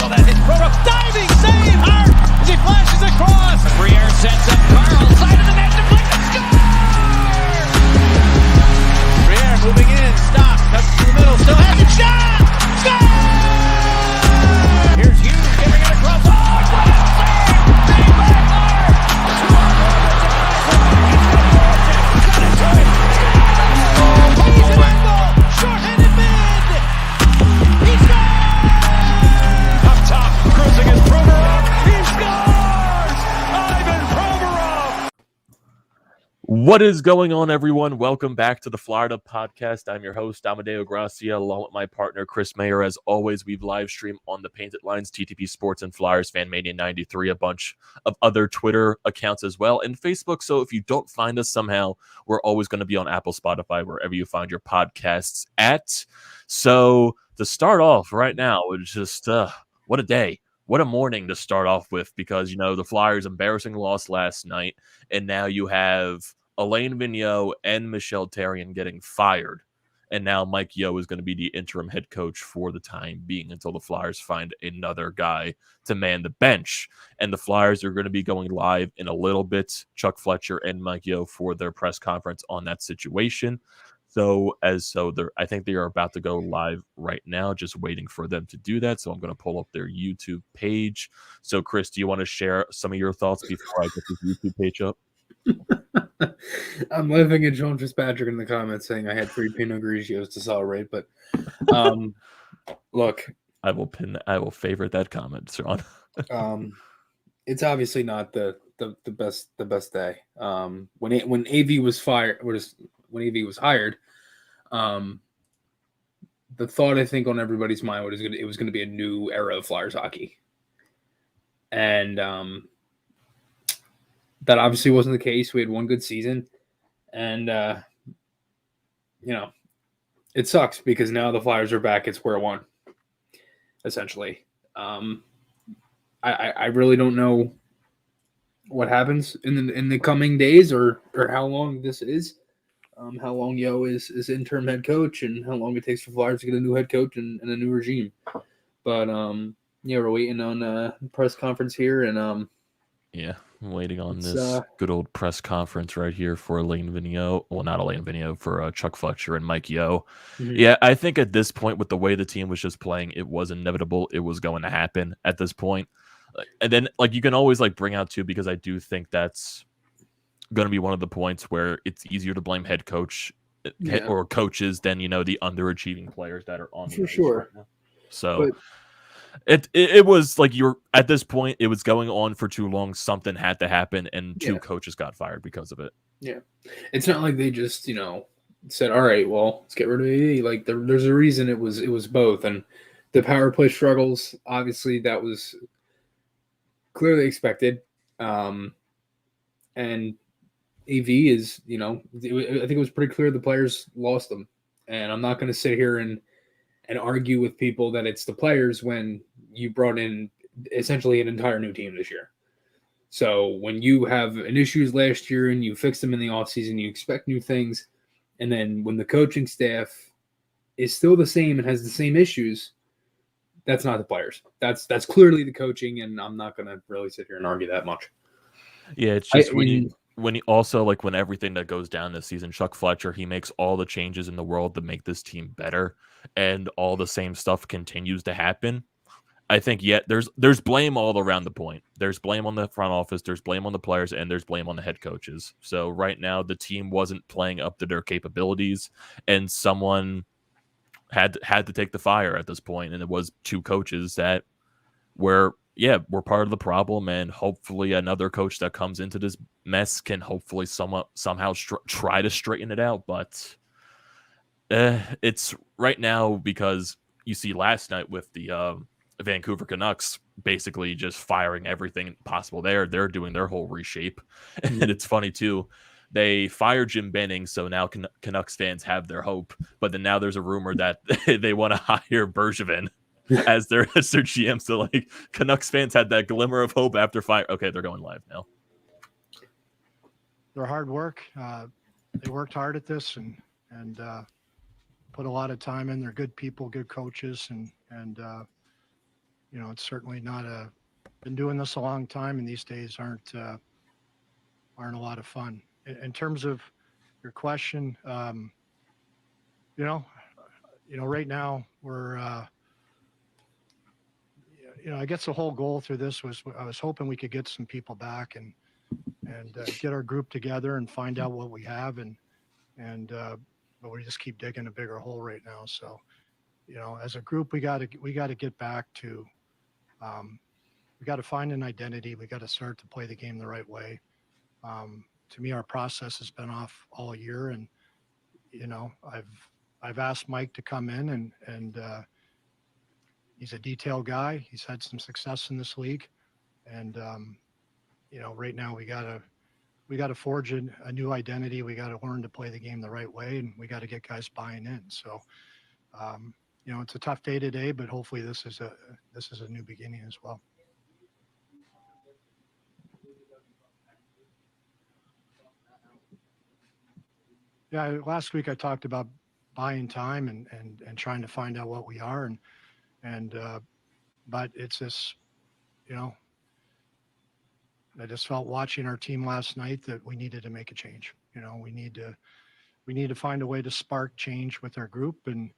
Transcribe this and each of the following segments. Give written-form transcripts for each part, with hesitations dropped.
Oh, that hit in front of diving save. Hart as he flashes across. Therrien sets up Carl. Side of the net. Deflected. Score! Therrien moving in. Stop. Cuts to the middle. Still has it. Shot! Score! Here's Hughes giving it across. Oh, save! Save by Maher! Two on one. Got it to it. He's an angle. Short-handed mid. He scores! Up top, cruising is Provorov. He scores! Ivan Provorov! What is going on, everyone? Welcome back to the Florida Podcast. I'm your host, Amedeo and Grassia, along with my partner, Chris Maher. As always, we've live streamed on the Painted Lines, TTP Sports and Flyers, FanMania 93, a bunch of other Twitter accounts as well, and Facebook. So if you don't find us somehow, we're always going to be on Apple, Spotify, wherever you find your podcasts at. So to start off right now, it's just what a day. What a morning to start off with, because, you know, the Flyers' embarrassing loss last night, and now you have Alain, Vigneault, and Michel Therrien getting fired. And now Mike Yeo is going to be the interim head coach for the time being until the Flyers find another guy to man the bench. And the Flyers are going to be going live in a little bit, Chuck Fletcher and Mike Yeo, for their press conference on that situation. I think they are about to go live right now, just waiting for them to do that. So I'm going to pull up their YouTube page. So, Chris, do you want to share some of your thoughts before I get this YouTube page up? I'm laughing at John Fitzpatrick in the comments saying I had 3 Pinot Grigios to celebrate, but look, I will favorite that comment, Sean. it's obviously not the best day. When AV was hired, the thought, I think, on everybody's mind was it was going to be a new era of Flyers hockey, and that obviously wasn't the case. We had one good season, and it sucks because now the Flyers are back at square one, essentially. I really don't know what happens in the coming days or how long this is. How long Yeo is interim head coach, and how long it takes for Flyers to get a new head coach and a new regime. But we're waiting on a press conference here, and I'm waiting on this good old press conference right here for Alain Vigneault. Well, not Alain Vigneault, for Chuck Fletcher and Mike Yeo. Mm-hmm. Yeah, I think at this point, with the way the team was just playing, it was inevitable. It was going to happen at this point. And then, you can always bring out too, because I do think that's going to be one of the points where it's easier to blame head coach or coaches than, the underachieving players that are on the for sure. Right now. So it was you're at this point, it was going on for too long. Something had to happen, and 2 coaches got fired because of it. Yeah. It's not like they just, said, all right, well, let's get rid of AD. There's a reason it was both. And the power play struggles, obviously that was clearly expected. And AV is, I think it was pretty clear the players lost them. And I'm not going to sit here and argue with people that it's the players when you brought in essentially an entire new team this year. So when you have an issues last year and you fix them in the offseason, you expect new things. And then when the coaching staff is still the same and has the same issues, that's not the players. That's clearly the coaching, and I'm not going to really sit here and argue that much. Yeah, it's just when you also, when everything that goes down this season, Chuck Fletcher, he makes all the changes in the world to make this team better, and all the same stuff continues to happen. I think there's blame all around the point. There's blame on the front office, there's blame on the players, and there's blame on the head coaches. So right now the team wasn't playing up to their capabilities, and someone had to take the fire at this point, and it was 2 coaches that were part of the problem, and hopefully another coach that comes into this mess can hopefully somehow try to straighten it out. But it's right now, because you see last night with the Vancouver Canucks basically just firing everything possible there. They're doing their whole reshape. Mm-hmm. And it's funny too. They fired Jim Benning, so now Canucks fans have their hope. But then now there's a rumor that they want to hire Bergevin as their GM. So Canucks fans had that glimmer of hope after fire. Okay, they're going live now. Their hard work. They worked hard at this and put. put a lot of time in. They're good people, good coaches, and it's certainly not been doing this a long time, and these days aren't a lot of fun. In terms of your question, right now we're, I guess the whole goal through this was I was hoping we could get some people back and get our group together and find out what we have, but we just keep digging a bigger hole right now. So, as a group, we got to get back to, we got to find an identity. We got to start to play the game the right way. To me, our process has been off all year, and I've asked Mike to come in, and he's a detail guy. He's had some success in this league, and right now we got to forge a new identity. We got to learn to play the game the right way, and we got to get guys buying in. So, it's a tough day today, but hopefully this is a new beginning as well. Yeah, last week I talked about buying time and trying to find out what we are, but it's this, I just felt watching our team last night that we needed to make a change. We need to find a way to spark change with our group, and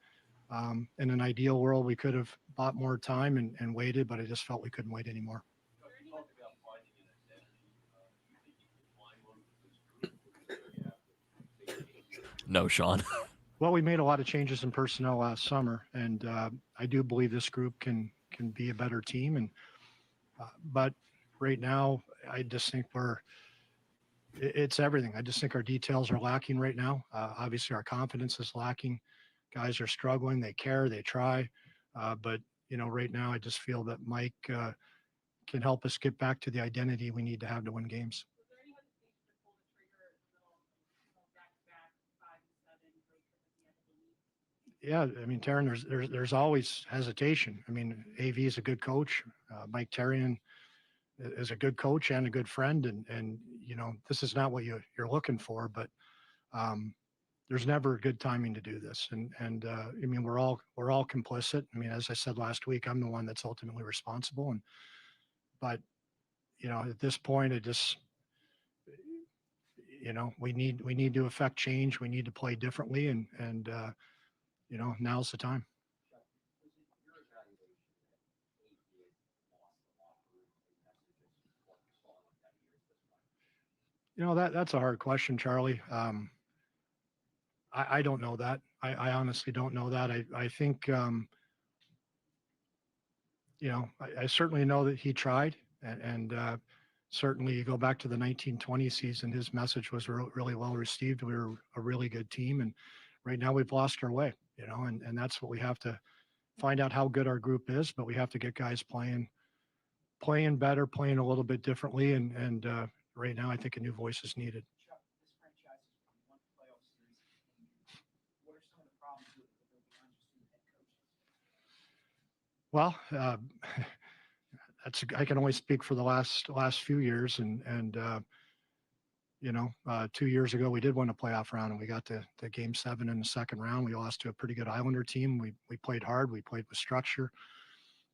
in an ideal world we could have bought more time and waited, but I just felt we couldn't wait anymore. No, Sean. Well, we made a lot of changes in personnel last summer, and I do believe this group can be a better team. And but right now, I just think it's everything. I just think our details are lacking right now. Obviously, our confidence is lacking. Guys are struggling. They care. They try. But right now, I just feel that Mike can help us get back to the identity we need to have to win games. Yeah, I mean, Therrien, there's always hesitation. I mean, AV is a good coach. Mike Therrien is a good coach and a good friend, and this is not what you're looking for, but there's never a good timing to do this. And I mean, we're all complicit. I mean, as I said last week, I'm the one that's ultimately responsible. But at this point, it just we need to affect change. We need to play differently, and now's the time. That's a hard question, Charlie. I don't know that. I honestly don't know that. I think, I certainly know that he tried, and certainly you go back to the 1920 season, his message was really well received. We were a really good team, and right now we've lost our way, and that's what we have to find out, how good our group is, but we have to get guys playing better, playing a little bit differently, and right now I think a new voice is needed. This franchise has won one playoff series. What are some of the problems with it that go beyond just two head coaches? Well, I can only speak for the last few years, and 2 years ago we did win a playoff round, and we got to Game 7 in the second round. We lost to a pretty good Islander team. We played hard. We played with structure,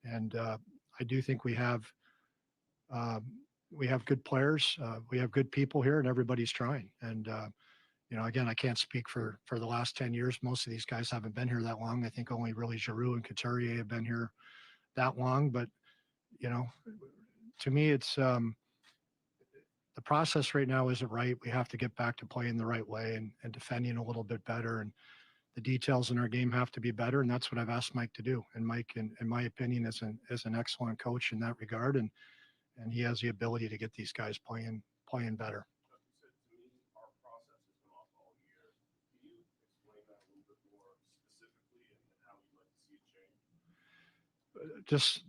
and I do think we have good players. We have good people here, and everybody's trying. And again, I can't speak for the last 10 years. Most of these guys haven't been here that long. I think only really Giroux and Couturier have been here that long. But to me, it's the process right now isn't right. We have to get back to playing the right way and defending a little bit better. And the details in our game have to be better. And that's what I've asked Mike to do. And Mike, in my opinion, is an excellent coach in that regard. And he has the ability to get these guys playing better. To me, our process has been off all year. Can you explain that a little bit more specifically and how you'd like to see it change? Just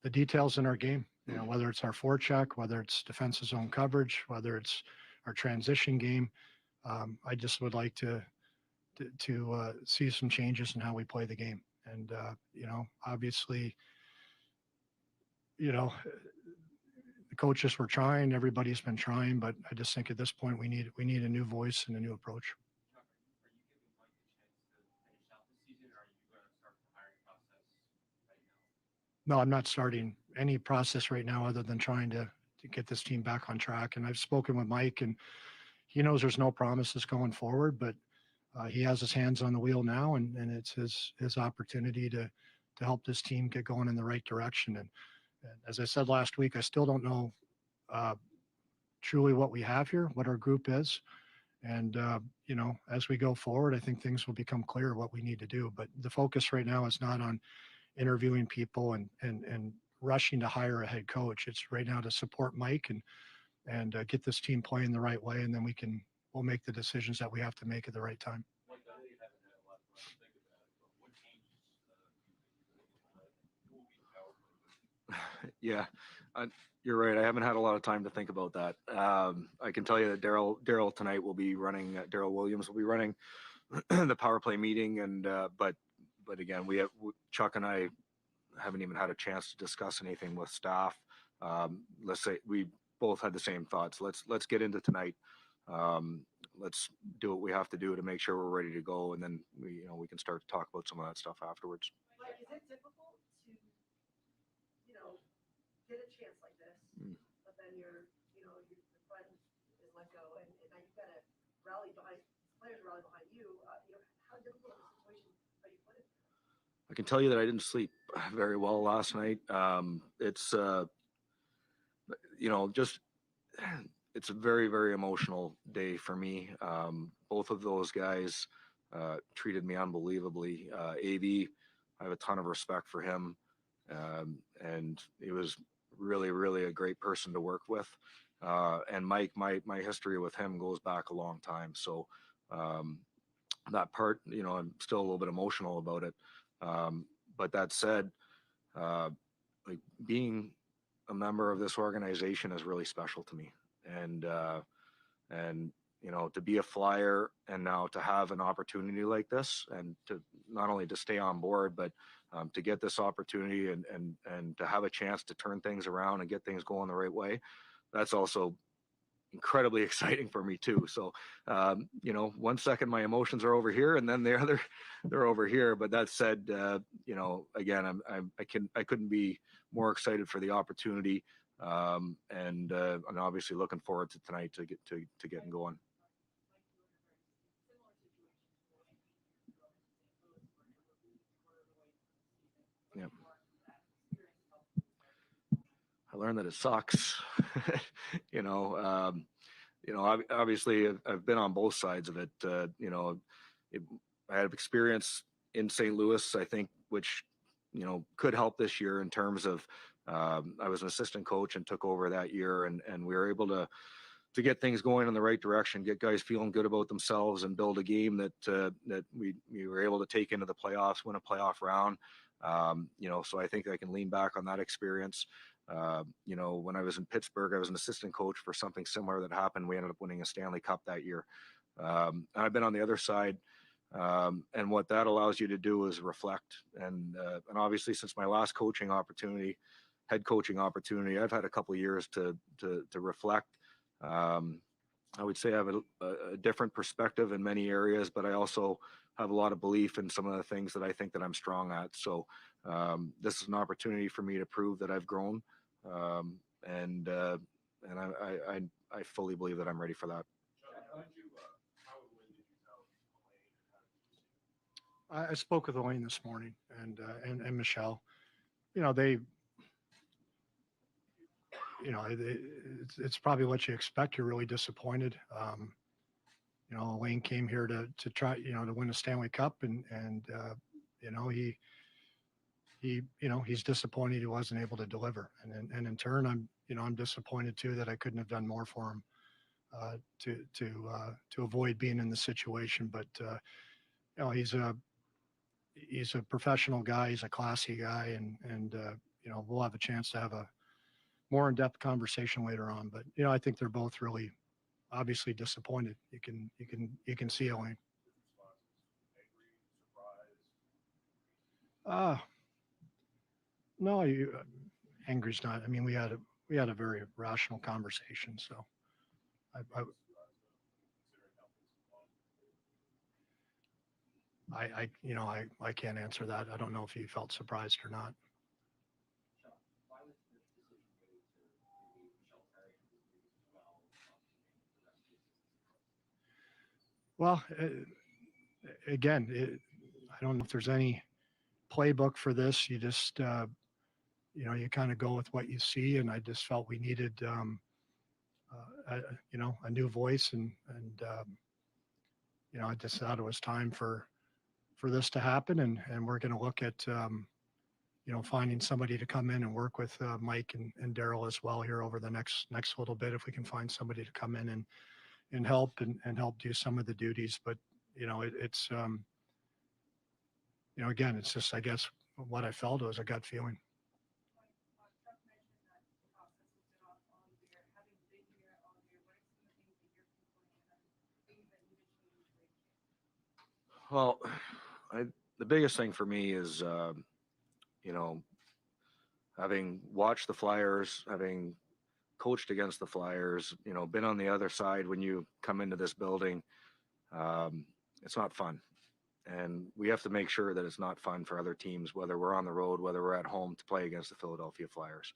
the details in our game, whether it's our forecheck, whether it's defensive zone coverage, whether it's our transition game. I just would like to see some changes in how we play the game. And, obviously, the coaches were trying, everybody's been trying, but I just think at this point we need a new voice and a new approach. Are you giving Mike a chance to finish out the season, or are you going to start the hiring process right No, I'm not starting any process right now other than trying to get this team back on track. And I've spoken with Mike, and he knows there's no promises going forward, but he has his hands on the wheel now, and it's his opportunity to help this team get going in the right direction. And as I said last week, I still don't know truly what we have here, what our group is. And, as we go forward, I think things will become clear what we need to do. But the focus right now is not on interviewing people and rushing to hire a head coach. It's right now to support Mike and get this team playing the right way. And then we'll make the decisions that we have to make at the right time. Mike, I know you haven't had a lot of time to think about it, but what changes will be powerful? Yeah, you're right. I haven't had a lot of time to think about that. I can tell you that Daryl tonight will be running. Daryl Williams will be running the power play meeting, and but again, Chuck and I haven't even had a chance to discuss anything with staff. Let's say we both had the same thoughts. Let's get into tonight. Let's do what we have to do to make sure we're ready to go, and then we can start to talk about some of that stuff afterwards. Like, is it difficult to, get a chance like this, but then your friend is let go, and now you've got to rally behind players, rally behind you. How difficult of a situation are you put in? I can tell you that I didn't sleep very well last night. It's it's a very, very emotional day for me. Both of those guys treated me unbelievably. AV, I have a ton of respect for him, and he was really, really a great person to work with. And Mike, my history with him goes back a long time. So that part, I'm still a little bit emotional about it. But that said, like being a member of this organization is really special to me. And to be a Flyer and now to have an opportunity like this, and to not only to stay on board, but to get this opportunity and to have a chance to turn things around and get things going the right way, that's also incredibly exciting for me too. So, 1 second my emotions are over here, and then the other they're over here. But that said, again, I couldn't be more excited for the opportunity, and I'm obviously looking forward to tonight to getting going. Yeah. I learned that it sucks. Obviously I've been on both sides of it. I had experience in St. Louis, I think, which, could help this year in terms of, I was an assistant coach and took over that year, and we were able to get things going in the right direction, get guys feeling good about themselves, and build a game that we were able to take into the playoffs, win a playoff round. So I think I can lean back on that experience. When I was in Pittsburgh, I was an assistant coach for something similar that happened. We ended up winning a Stanley Cup that year. And I've been on the other side. And what that allows you to do is reflect. And obviously since my last head coaching opportunity, I've had a couple of years to reflect. I would say I have a different perspective in many areas, but I also have a lot of belief in some of the things that I think that I'm strong at. So this is an opportunity for me to prove that I've grown, and I fully believe that I'm ready for that. How and when did you tell Alain, and how did you see it? I spoke with Alain this morning and Michel. It's probably what you expect. You're really disappointed. Alain came here to try, to win a Stanley Cup, and he's disappointed he wasn't able to deliver. And in turn, I'm disappointed too that I couldn't have done more for him to avoid being in the situation. But he's a professional guy. He's a classy guy, and we'll have a chance to have a more in-depth conversation later on. But I think they're both really obviously disappointed. You can see Alain. Angry, surprised? No, angry's not. I mean, we had a very rational conversation. So I can't answer that. I don't know if he felt surprised or not. Well, again, I don't know if there's any playbook for this. You just, you kind of go with what you see. And I just felt we needed, a new voice. And I just thought it was time for this to happen. And we're going to look at, finding somebody to come in and work with Mike and Daryl as well here over the next little bit, if we can find somebody to come in and help and help do some of the duties. But, it's, again, it's just, I guess, what I felt was a gut feeling. Chuck mentioned that the process has been off all year. Having been here all year, what are some of the things that you're pinpointing and things that need to change for you? Well, the biggest thing for me is, having watched the Flyers, having coached against the Flyers, been on the other side when you come into this building, it's not fun. And we have to make sure that it's not fun for other teams, whether we're on the road, whether we're at home, to play against the Philadelphia Flyers.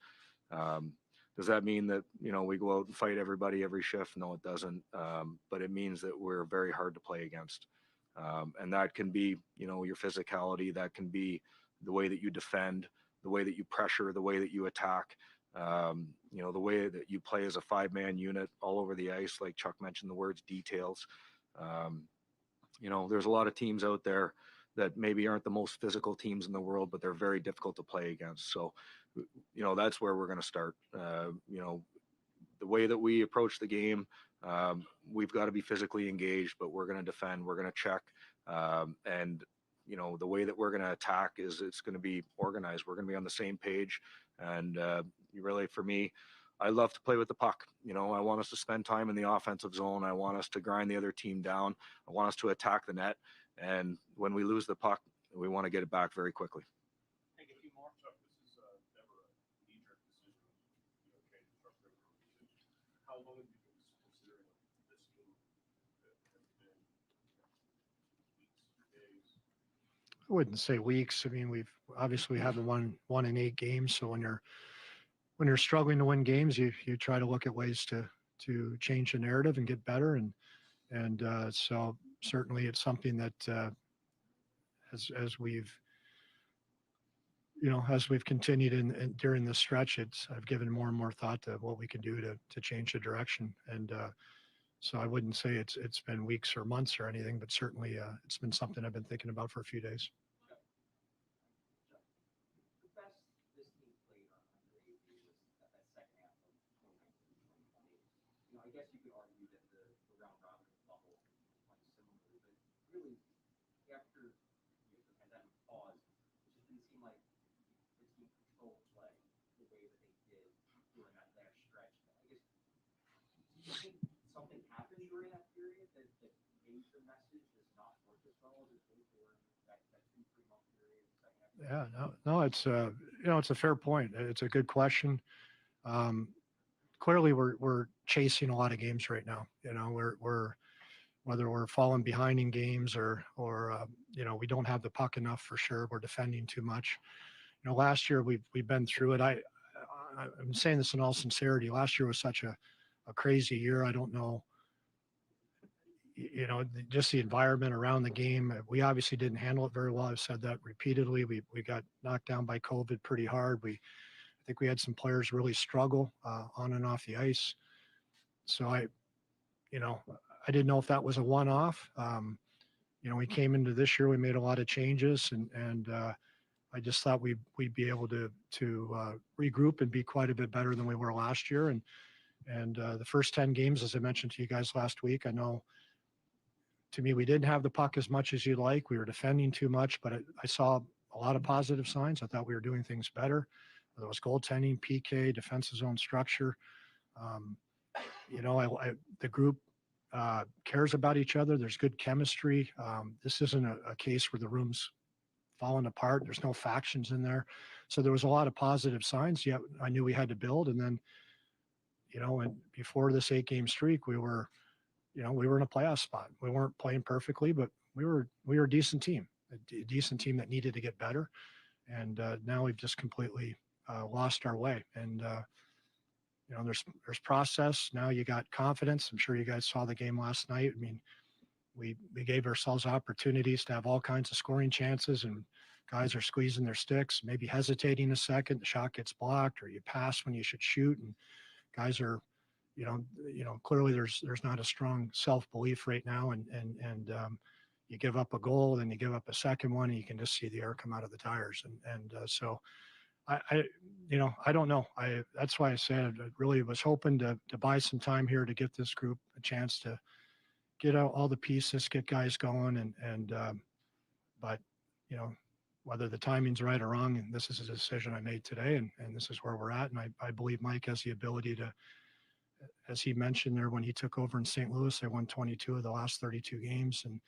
Does that mean that, we go out and fight everybody every shift? No, it doesn't. But it means that we're very hard to play against. And that can be, your physicality, that can be the way that you defend, the way that you pressure, the way that you attack, the way that you play as a 5-man unit all over the ice. Like Chuck mentioned, the words details. There's a lot of teams out there that maybe aren't the most physical teams in the world, but they're very difficult to play against. So, that's where we're going to start. The way that we approach the game, we've got to be physically engaged, but we're going to defend, we're going to check. And the way that we're going to attack is it's going to be organized. We're going to be on the same page. And really, for me, I love to play with the puck. I want us to spend time in the offensive zone. I want us to grind the other team down. I want us to attack the net. And when we lose the puck, we want to get it back very quickly. Take a few more. Chuck, this is never a knee-jerk decision. Change the structure of the organization. How long have you been considering this move? That has been weeks, days? I wouldn't say weeks. I mean, we've obviously haven't won in 8 games. So when you're struggling to win games, you try to look at ways to change the narrative and get better. And so certainly it's something that as we've continued in during this stretch, I've given more and more thought to what we can do to change the direction. And so I wouldn't say it's been weeks or months or anything, but certainly it's been something I've been thinking about for a few days. The best this team played on under AV was that second half of 2019-2020. I guess you could argue that the round robin bubble was playing similarly, but really after the pandemic paused, it just didn't seem like the team controlled play the way that they did during that last stretch. I guess, do you think something happened during that period that made the message just not work as well as it did during that 2-3 month period? Yeah, no, it's it's a fair point. It's a good question. Clearly we're chasing a lot of games right now. We're whether we're falling behind in games or we don't have the puck enough for sure. We're defending too much. Last year we've been through it. I'm saying this in all sincerity. Last year was such a crazy year. I don't know, just the environment around the game. We obviously didn't handle it very well. I've said that repeatedly. We got knocked down by COVID pretty hard. I think we had some players really struggle on and off the ice. So I didn't know if that was a one-off. We came into this year, we made a lot of changes, and I just thought we'd be able to regroup and be quite a bit better than we were last year. And the first 10 games, as I mentioned to you guys last week, I know to me we didn't have the puck as much as you'd like. We were defending too much, but I saw a lot of positive signs. I thought we were doing things better. Whether it was goaltending, PK, defensive zone structure. The group cares about each other. There's good chemistry. This isn't a case where the room's falling apart. There's no factions in there. So there was a lot of positive signs. Yet I knew we had to build. And then, and before this 8-game streak, we were in a playoff spot. We weren't playing perfectly, but we were a decent team, a decent team that needed to get better. And now we've just completely lost our way. And there's process. Now you got confidence. I'm sure you guys saw the game last night. I mean, we gave ourselves opportunities to have all kinds of scoring chances, and guys are squeezing their sticks, maybe hesitating a second, the shot gets blocked, or you pass when you should shoot, and guys are, clearly there's not a strong self-belief right now, and you give up a goal, then you give up a second one, and you can just see the air come out of the tires, so I don't know. That's why I said I really was hoping to buy some time here to give this group a chance to get out all the pieces, get guys going, but whether the timing's right or wrong, and this is a decision I made today, and this is where we're at, and I believe Mike has the ability to, as he mentioned there, when he took over in St. Louis, they won 22 of the last 32 games, and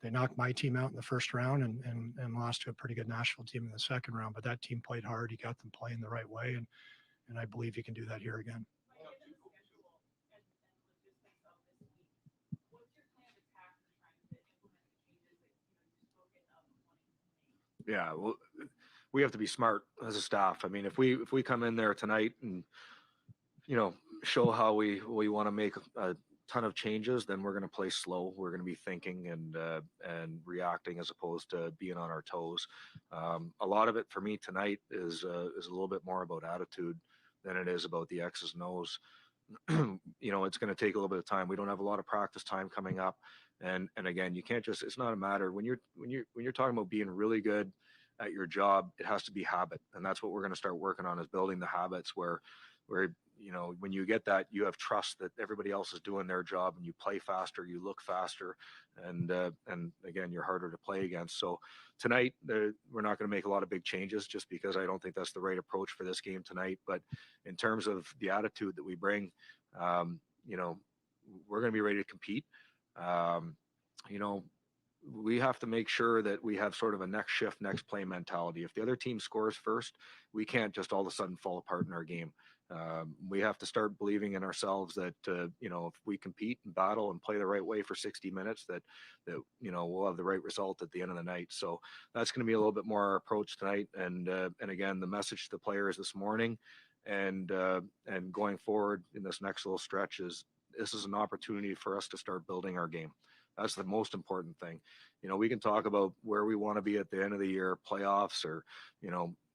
they knocked my team out in the first round and lost to a pretty good Nashville team in the second round. But that team played hard. He got them playing the right way, and I believe he can do that here again. Yeah, well, we have to be smart as a staff. I mean, if we come in there tonight and show how we want to make a ton of changes, then we're going to play slow. We're going to be thinking and reacting as opposed to being on our toes. A lot of it for me tonight is a little bit more about attitude than it is about the X's and O's. It's going to take a little bit of time. We don't have a lot of practice time coming up, and again, you can't just. It's not a matter when you're talking about being really good at your job. It has to be habit, and that's what we're going to start working on, is building the habits where when you get that, you have trust that everybody else is doing their job, and you play faster, you look faster, and again, you're harder to play against. So tonight, we're not going to make a lot of big changes, just because I don't think that's the right approach for this game tonight. But in terms of the attitude that we bring, we're going to be ready to compete. We have to make sure that we have sort of a next shift, next play mentality. If the other team scores first, we can't just all of a sudden fall apart in our game. We have to start believing in ourselves that, if we compete and battle and play the right way for 60 minutes, that we'll have the right result at the end of the night. So that's going to be a little bit more our approach tonight. And again, the message to the players this morning and going forward in this next little stretch is this is an opportunity for us to start building our game. That's the most important thing. We can talk about where we want to be at the end of the year, playoffs, or,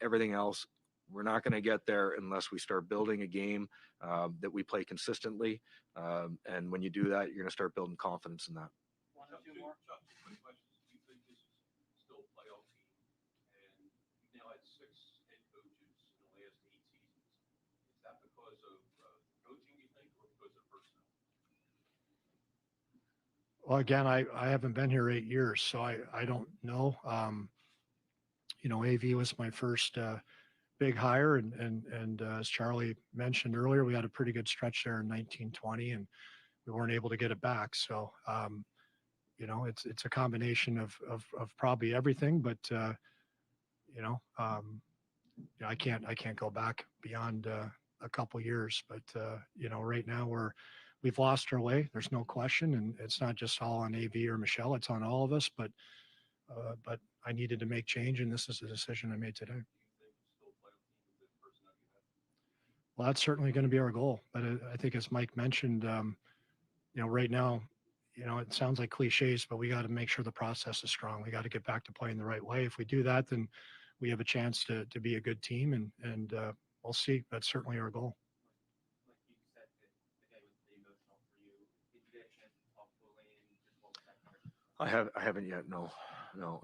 everything else. We're not going to get there unless we start building a game that we play consistently. And when you do that, you're going to start building confidence in that. One or two more. Chuck, quick questions. Do you think this is still a playoff team? And you've now had 6 head coaches in the last 8 seasons. Is that because of coaching, you think, or because of personnel? Well, again, I haven't been here 8 years, so I don't know. AV was my first big hire, and as Charlie mentioned earlier, we had a pretty good stretch there in 1920, and we weren't able to get it back. So, it's a combination of probably everything, but I can't go back beyond a couple years. But right now we've lost our way. There's no question, and it's not just all on AV or Michel. It's on all of us. But I needed to make change, and this is the decision I made today. Well, that's certainly going to be our goal. But I think, as Mike mentioned, right now, it sounds like cliches, but we got to make sure the process is strong. We got to get back to playing the right way. If we do that, then we have a chance to be a good team, and we'll see. That's certainly our goal. Like you said, the game was pretty emotional for you. Did you get a chance to talk to Alain? Just what was that conversation? I haven't yet. No.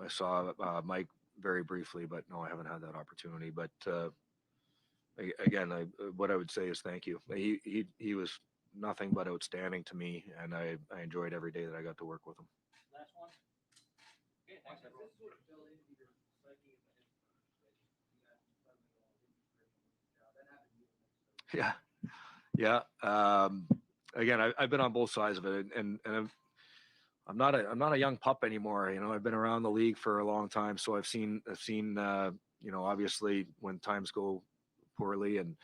I saw Mike very briefly, but no, I haven't had that opportunity. But again, what I would say is thank you. He was nothing but outstanding to me, and I enjoyed every day that I got to work with him. Last one. Okay, thanks, everyone. This sort of built into your psyche of the that happened to you. Yeah. Again, I've been on both sides of it, and I'm not a young pup anymore. I've been around the league for a long time, so I've seen obviously when times go poorly and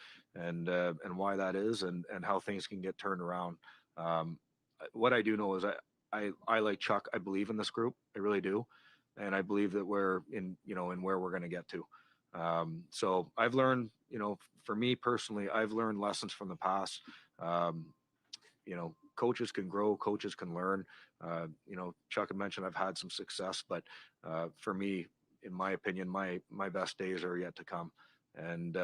why that is, and how things can get turned around. What I do know is I like Chuck. I believe in this group. I really do, and I believe that we're in where we're going to get to. So I've learned, for me personally, I've learned lessons from the past. coaches can grow, coaches can learn. Chuck had mentioned I've had some success, but for me, in my opinion, my best days are yet to come. And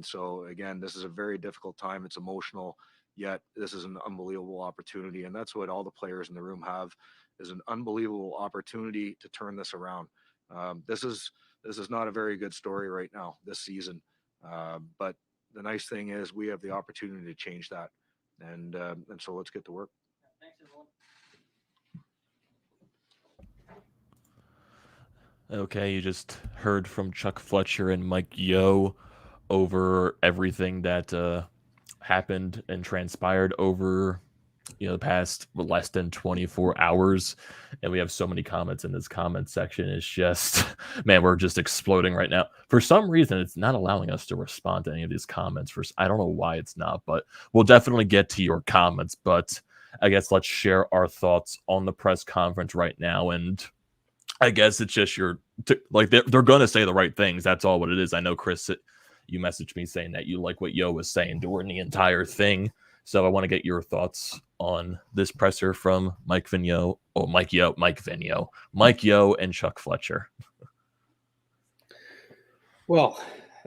so again, this is a very difficult time. It's emotional, yet this is an unbelievable opportunity. And that's what all the players in the room have, is an unbelievable opportunity to turn this around. This is not a very good story right now this season. But the nice thing is we have the opportunity to change that. And so let's get to work. Thanks, everyone. Okay, you just heard from Chuck Fletcher and Mike Yeo over everything that happened and transpired over the past less than 24 hours. And we have so many comments in this comment section. It's just, man, we're just exploding right now. For some reason, it's not allowing us to respond to any of these comments. I don't know why it's not, but we'll definitely get to your comments. But I guess let's share our thoughts on the press conference right now. And I guess it's just they're going to say the right things. That's all what it is. I know, Chris, you messaged me saying that you like what Yo was saying during the entire thing. So I want to get your thoughts on this presser from Mike Vigneault, Mike Yeo and Chuck Fletcher. Well,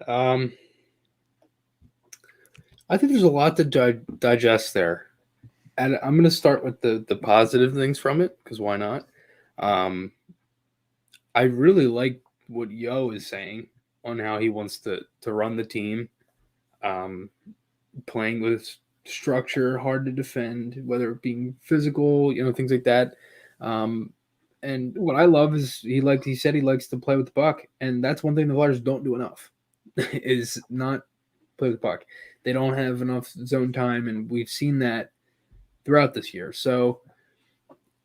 I think there's a lot to digest there. And I'm going to start with the positive things from it, because why not? I really like what Yo is saying on how he wants to run the team, playing with structure, hard to defend, whether it being physical, things like that. And what I love is he said he likes to play with the puck, and that's one thing the Flyers don't do enough is not play with the puck. They don't have enough zone time, and we've seen that throughout this year. So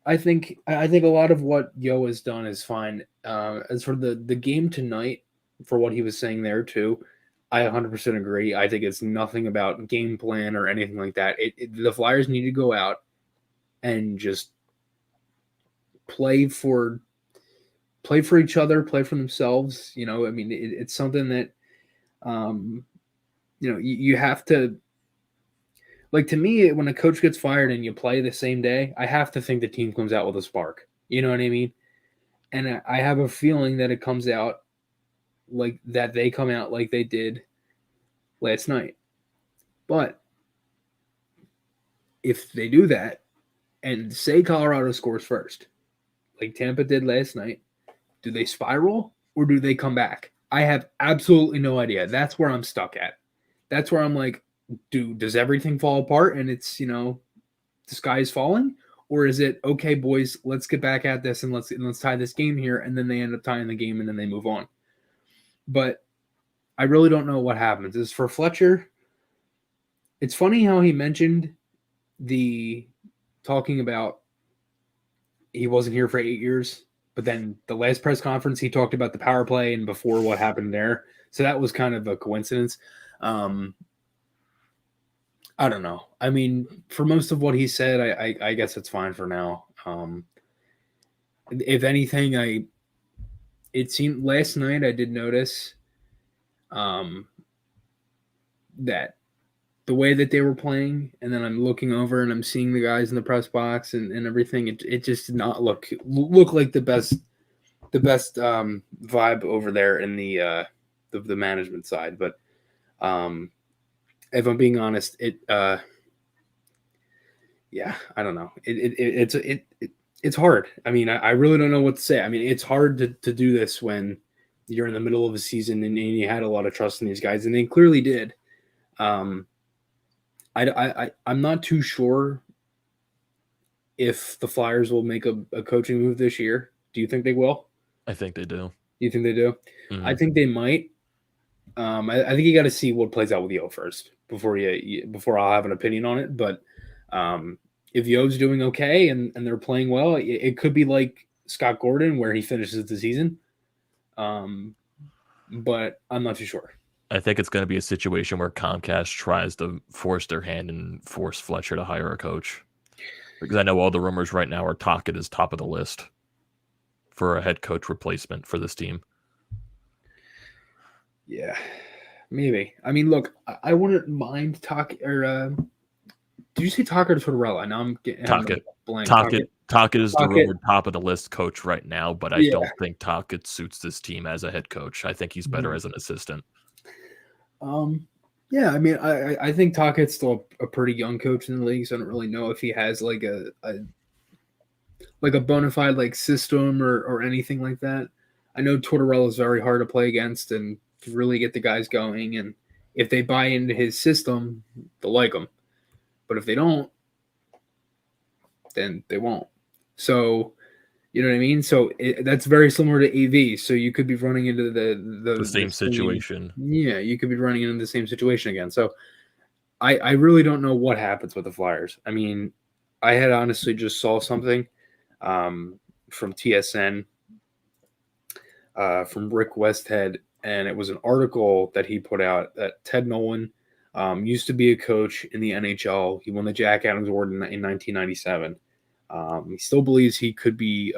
I think a lot of what Yo has done is fine. As for the game tonight, for what he was saying there too, I 100% agree. I think it's nothing about game plan or anything like that. The Flyers need to go out and just play for each other, play for themselves. It's something that, you have to. Like, to me, when a coach gets fired and you play the same day, I have to think the team comes out with a spark. You know what I mean? And I have a feeling that it comes out like that. They come out like they did last night. But if they do that and say Colorado scores first, like Tampa did last night, do they spiral or do they come back? I have absolutely no idea. That's where I'm stuck at. That's where I'm like, does everything fall apart and it's, the sky is falling? Or is it, okay, boys, let's get back at this and let's tie this game here, and then they end up tying the game and then they move on. But I really don't know what happens. As for Fletcher, it's funny how he mentioned talking about he wasn't here for 8 years, but then the last press conference he talked about the power play and before what happened there. So that was kind of a coincidence. I don't know. I mean, for most of what he said, I guess it's fine for now. If anything, it seemed last night I did notice that the way that they were playing, and then I'm looking over and I'm seeing the guys in the press box and everything, it just did not look like the best vibe over there in the management side. But if I'm being honest, I don't know. It's hard. I mean, I really don't know what to say. I mean, it's hard to do this when you're in the middle of a season and you had a lot of trust in these guys, and they clearly did. I'm not too sure if the Flyers will make a coaching move this year. Do you think they will? I think they do. You think they do? Mm-hmm. I think they might. I think you got to see what plays out with Yo first before I'll have an opinion on it. But if Yo's doing okay and they're playing well, it could be like Scott Gordon where he finishes the season. But I'm not too sure. I think it's going to be a situation where Comcast tries to force their hand and force Fletcher to hire a coach. Because I know all the rumors right now are Tocchet is top of the list for a head coach replacement for this team. Yeah, maybe. I mean, look, I wouldn't mind Tocchet Did you say Tucker or Tortorella? Now I'm getting Tocchet. blank. Tocchet is the Tocchet. rumored top of the list coach right now, but I Yeah. don't think Tocchet suits this team as a head coach. I think he's better as an assistant. Yeah, I mean, I think Tocchet's still a pretty young coach in the league, so I don't really know if he has like a bona fide like system or anything like that. I know Tortorella is very hard to play against and to really get the guys going, and if they buy into his system, they'll like him. But if they don't, then they won't. So, you know what I mean? So that's very similar to AV. So you could be running into the same situation. Yeah, you could be running into the same situation again. So I really don't know what happens with the Flyers. I mean, I had honestly just saw something from TSN from Rick Westhead, and it was an article that he put out that Ted Nolan used to be a coach in the NHL. He won the Jack Adams Award in 1997. He still believes he could be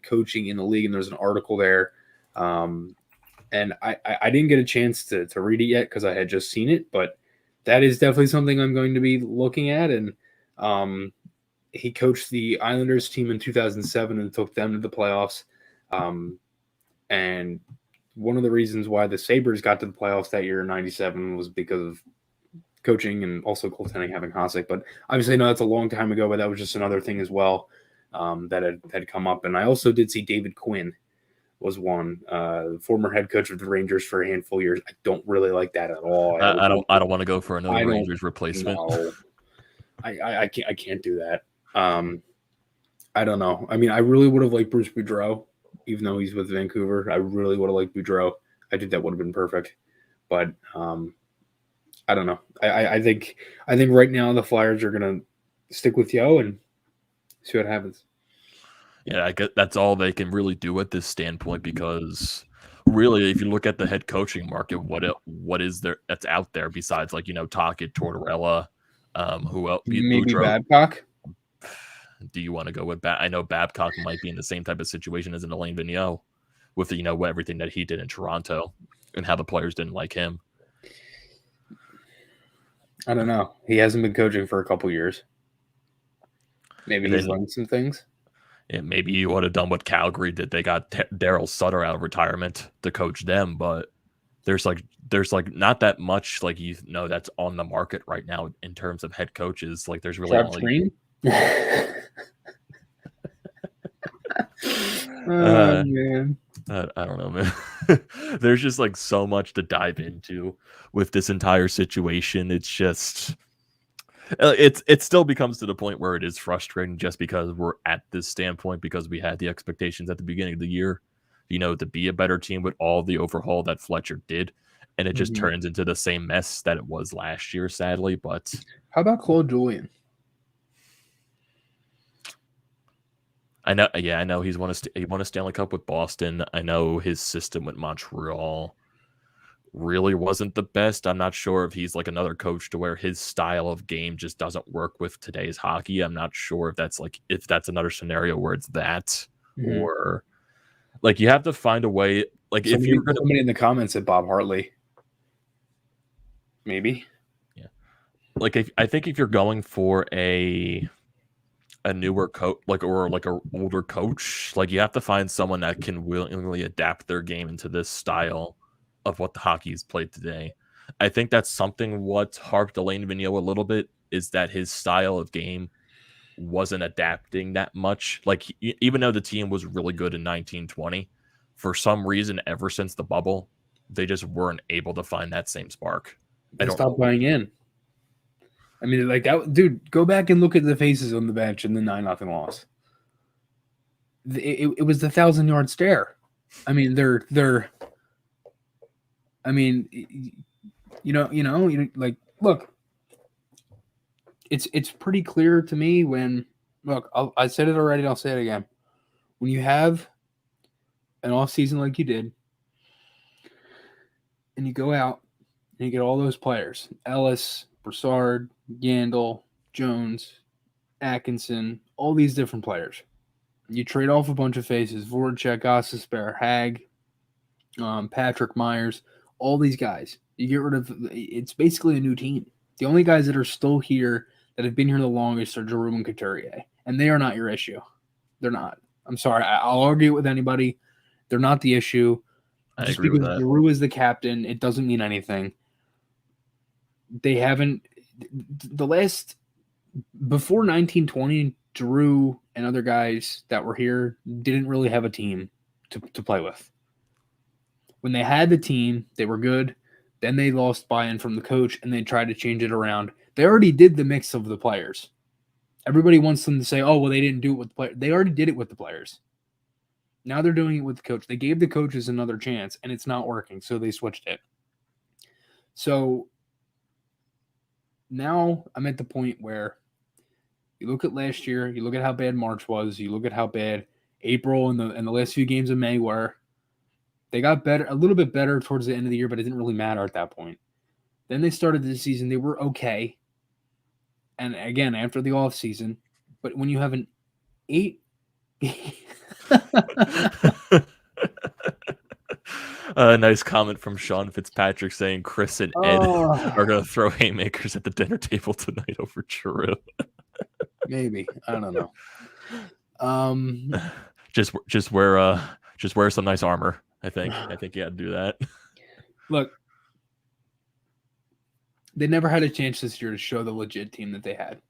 coaching in the league, and there's an article there. And I didn't get a chance to read it yet because I had just seen it, but that is definitely something I'm going to be looking at. And he coached the Islanders team in 2007 and took them to the playoffs. And one of the reasons why the Sabres got to the playoffs that year in 97 was because of coaching and also goaltending, having Hasek. But obviously, no, that's a long time ago, but that was just another thing as well that had come up. And I also did see David Quinn was one, former head coach of the Rangers for a handful of years. I don't really like that at all. I don't want to go for another Rangers replacement. No, I can't do that. I don't know. I mean, I really would have liked Bruce Boudreau, even though he's with Vancouver. I really would have liked Boudreau. I think that would have been perfect. But I don't know. I think right now the Flyers are gonna stick with Yo and see what happens. Yeah, I guess that's all they can really do at this standpoint, because really, if you look at the head coaching market, what is there that's out there besides Tocchet, Tortorella, who else? Maybe Boudreau? Babcock. Do you want to go with that? I know Babcock might be in the same type of situation as an Alain Vigneault with everything that he did in Toronto and how the players didn't like him. I don't know. He hasn't been coaching for a couple years. Maybe he's learned some things. Yeah, maybe you would have done what Calgary did. They got Daryl Sutter out of retirement to coach them, but there's not that much that's on the market right now in terms of head coaches. Like there's really only man. I don't know, man. There's just so much to dive into with this entire situation. It's just it still becomes to the point where it is frustrating just because we're at this standpoint, because we had the expectations at the beginning of the year, to be a better team with all the overhaul that Fletcher did, and it just turns into the same mess that it was last year, sadly. But how about Claude Julien? I know he won a Stanley Cup with Boston. I know his system with Montreal really wasn't the best. I'm not sure if he's another coach to where his style of game just doesn't work with today's hockey. I'm not sure if that's another scenario where it's that, or you have to find a way. If you're going somebody in the comments said Bob Hartley, maybe. Yeah, I think if you're going for a newer coach, or a older coach, you have to find someone that can willingly adapt their game into this style of what the hockey is played today. I think that's something what harped Alain Vigneault a little bit, is that his style of game wasn't adapting that much. Even though the team was really good in 1920, for some reason, ever since the bubble, they just weren't able to find that same spark. They stopped buying in. I mean, that, dude, go back and look at the faces on the bench in the 9-0 loss. It was the 1,000-yard stare. I mean, they're. I mean, look. It's pretty clear to me when I said it already. I'll say it again. When you have an off season like you did, and you go out and you get all those players, Ellis, Brassard, Yandel, Jones, Atkinson, all these different players. You trade off a bunch of faces: Voracek, Gostisbehere, Hag, Patrick Myers, all these guys. You get rid of. It's basically a new team. The only guys that are still here that have been here the longest are Giroux and Couturier, and they are not your issue. They're not. I'm sorry. I'll argue with anybody. They're not the issue. I Just agree with because that. Giroux is the captain, it doesn't mean anything. They haven't the last before 1920. Giroux and other guys that were here didn't really have a team to play with. When they had the team, they were good. Then they lost buy-in from the coach, and they tried to change it around. They already did the mix of the players. Everybody wants them to say, oh, well, they didn't do it with the players. They already did it with the players. Now they're doing it with the coach. They gave the coaches another chance, and it's not working, so they switched it. So now I'm at the point where you look at last year, you look at how bad March was, you look at how bad April and the last few games of May were. They got better, a little bit better towards the end of the year, but it didn't really matter at that point. Then they started the season, they were okay. And again, after the off season, but when you have an 8 A nice comment from Sean Fitzpatrick saying Chris and Ed are going to throw haymakers at the dinner table tonight over Giroux. Maybe. I don't know. Just wear some nice armor. I think you had to do that. Look, they never had a chance this year to show the legit team that they had.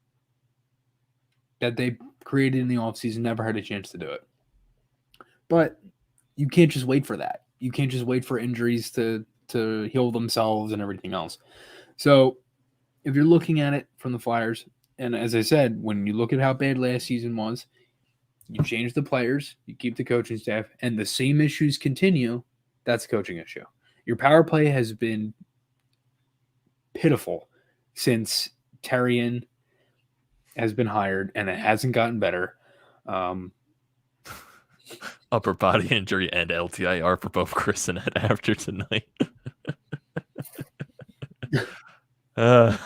That they created in the offseason, never had a chance to do it. But you can't just wait for that. You can't just wait for injuries to heal themselves and everything else. So if you're looking at it from the Flyers, and as I said, when you look at how bad last season was, you change the players, you keep the coaching staff, and the same issues continue, that's a coaching issue. Your power play has been pitiful since Therrien has been hired, and it hasn't gotten better. Upper body injury and LTIR for both Chris and Ed after tonight. I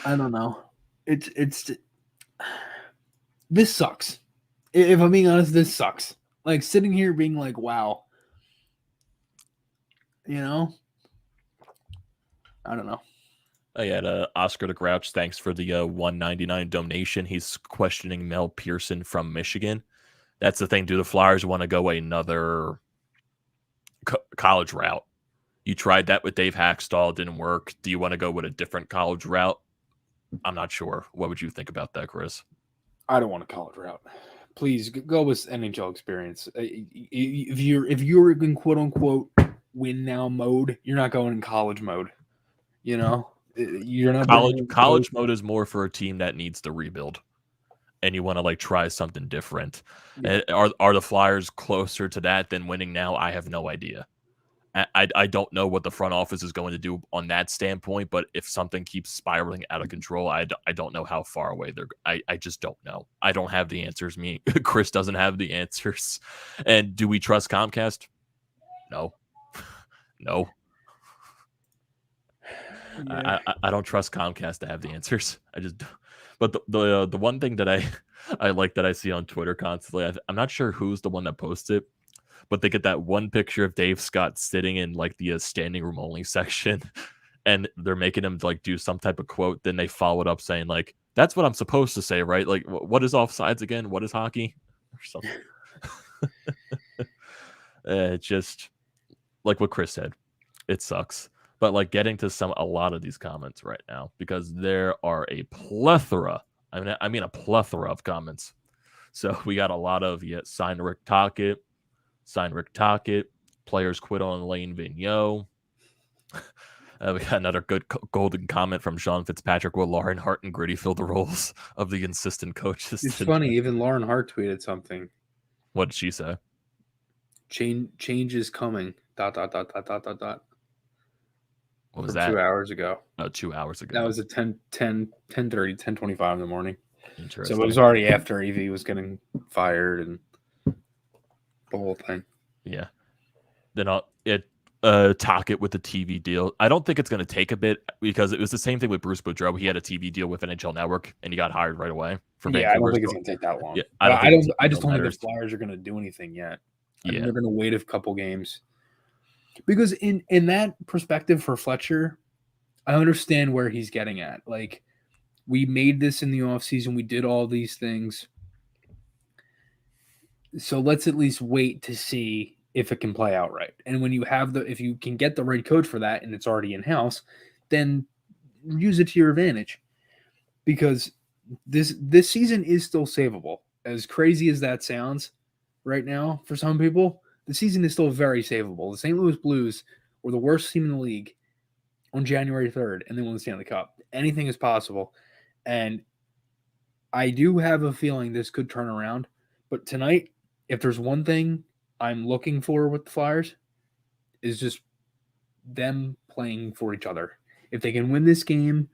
don't know. It's this sucks. If I'm being honest, this sucks. Like sitting here being like, wow. You know? I don't know. I had Oscar the Grouch. Thanks for the $1.99 donation. He's questioning Mel Pearson from Michigan. That's the thing. Do the Flyers want to go another college route? You tried that with Dave Hackstall. It didn't work. Do you want to go with a different college route? I'm not sure. What would you think about that, Chris? I don't want a college route. Please go with NHL experience. If you're in quote unquote win now mode, you're not going in college mode. You know, you're not college mode is more for a team that needs to rebuild, and you want to like try something different. Yeah. Are the Flyers closer to that than winning now? I have no idea. I don't know what the front office is going to do on that standpoint, but if something keeps spiraling out of control, I don't know how far away they're. I just don't know. I don't have the answers. Chris doesn't have the answers. And do we trust Comcast? No. No. Yeah. I don't trust Comcast to have the answers. I just. But the one thing that I like that I see on Twitter constantly, I'm not sure who's the one that posts it, but they get that one picture of Dave Scott sitting in like the standing room only section, and they're making him like do some type of quote. Then they follow it up saying like, "That's what I'm supposed to say, right? Like, what is offsides again? What is hockey?" Or something. Just like what Chris said, it sucks. But like getting to a lot of these comments right now, because there are a plethora. I mean a plethora of comments. So we got a lot of sign Rick Tocchet. Players quit on Alain Vigneault. We got another good golden comment from Sean Fitzpatrick. Will Lauren Hart and Gritty fill the roles of the insistent coaches? It's funny. Even Lauren Hart tweeted something. What did she say? Change is coming. ... What was that? 2 hours ago. Oh, 2 hours ago. That was at 10:30, 10:25 in the morning. Interesting. So it was already after EV was getting fired and the whole thing. Yeah. Then Tocchet with the TV deal. I don't think it's going to take a bit because it was the same thing with Bruce Boudreau. He had a TV deal with NHL Network and he got hired right away. Yeah, I don't think it's going to take that long. Yeah, I just don't think the Flyers are going to do anything yet. I think they're going to wait a couple games. Because in that perspective for Fletcher, I understand where he's getting at. Like, we made this in the offseason. We did all these things. So let's at least wait to see if it can play out right. And when you have if you can get the right coach for that and it's already in-house, then use it to your advantage. Because this season is still savable. As crazy as that sounds right now for some people, the season is still very savable. The St. Louis Blues were the worst team in the league on January 3rd, and they won the Stanley Cup. Anything is possible. And I do have a feeling this could turn around. But tonight, if there's one thing I'm looking for with the Flyers, is just them playing for each other. If they can win this game,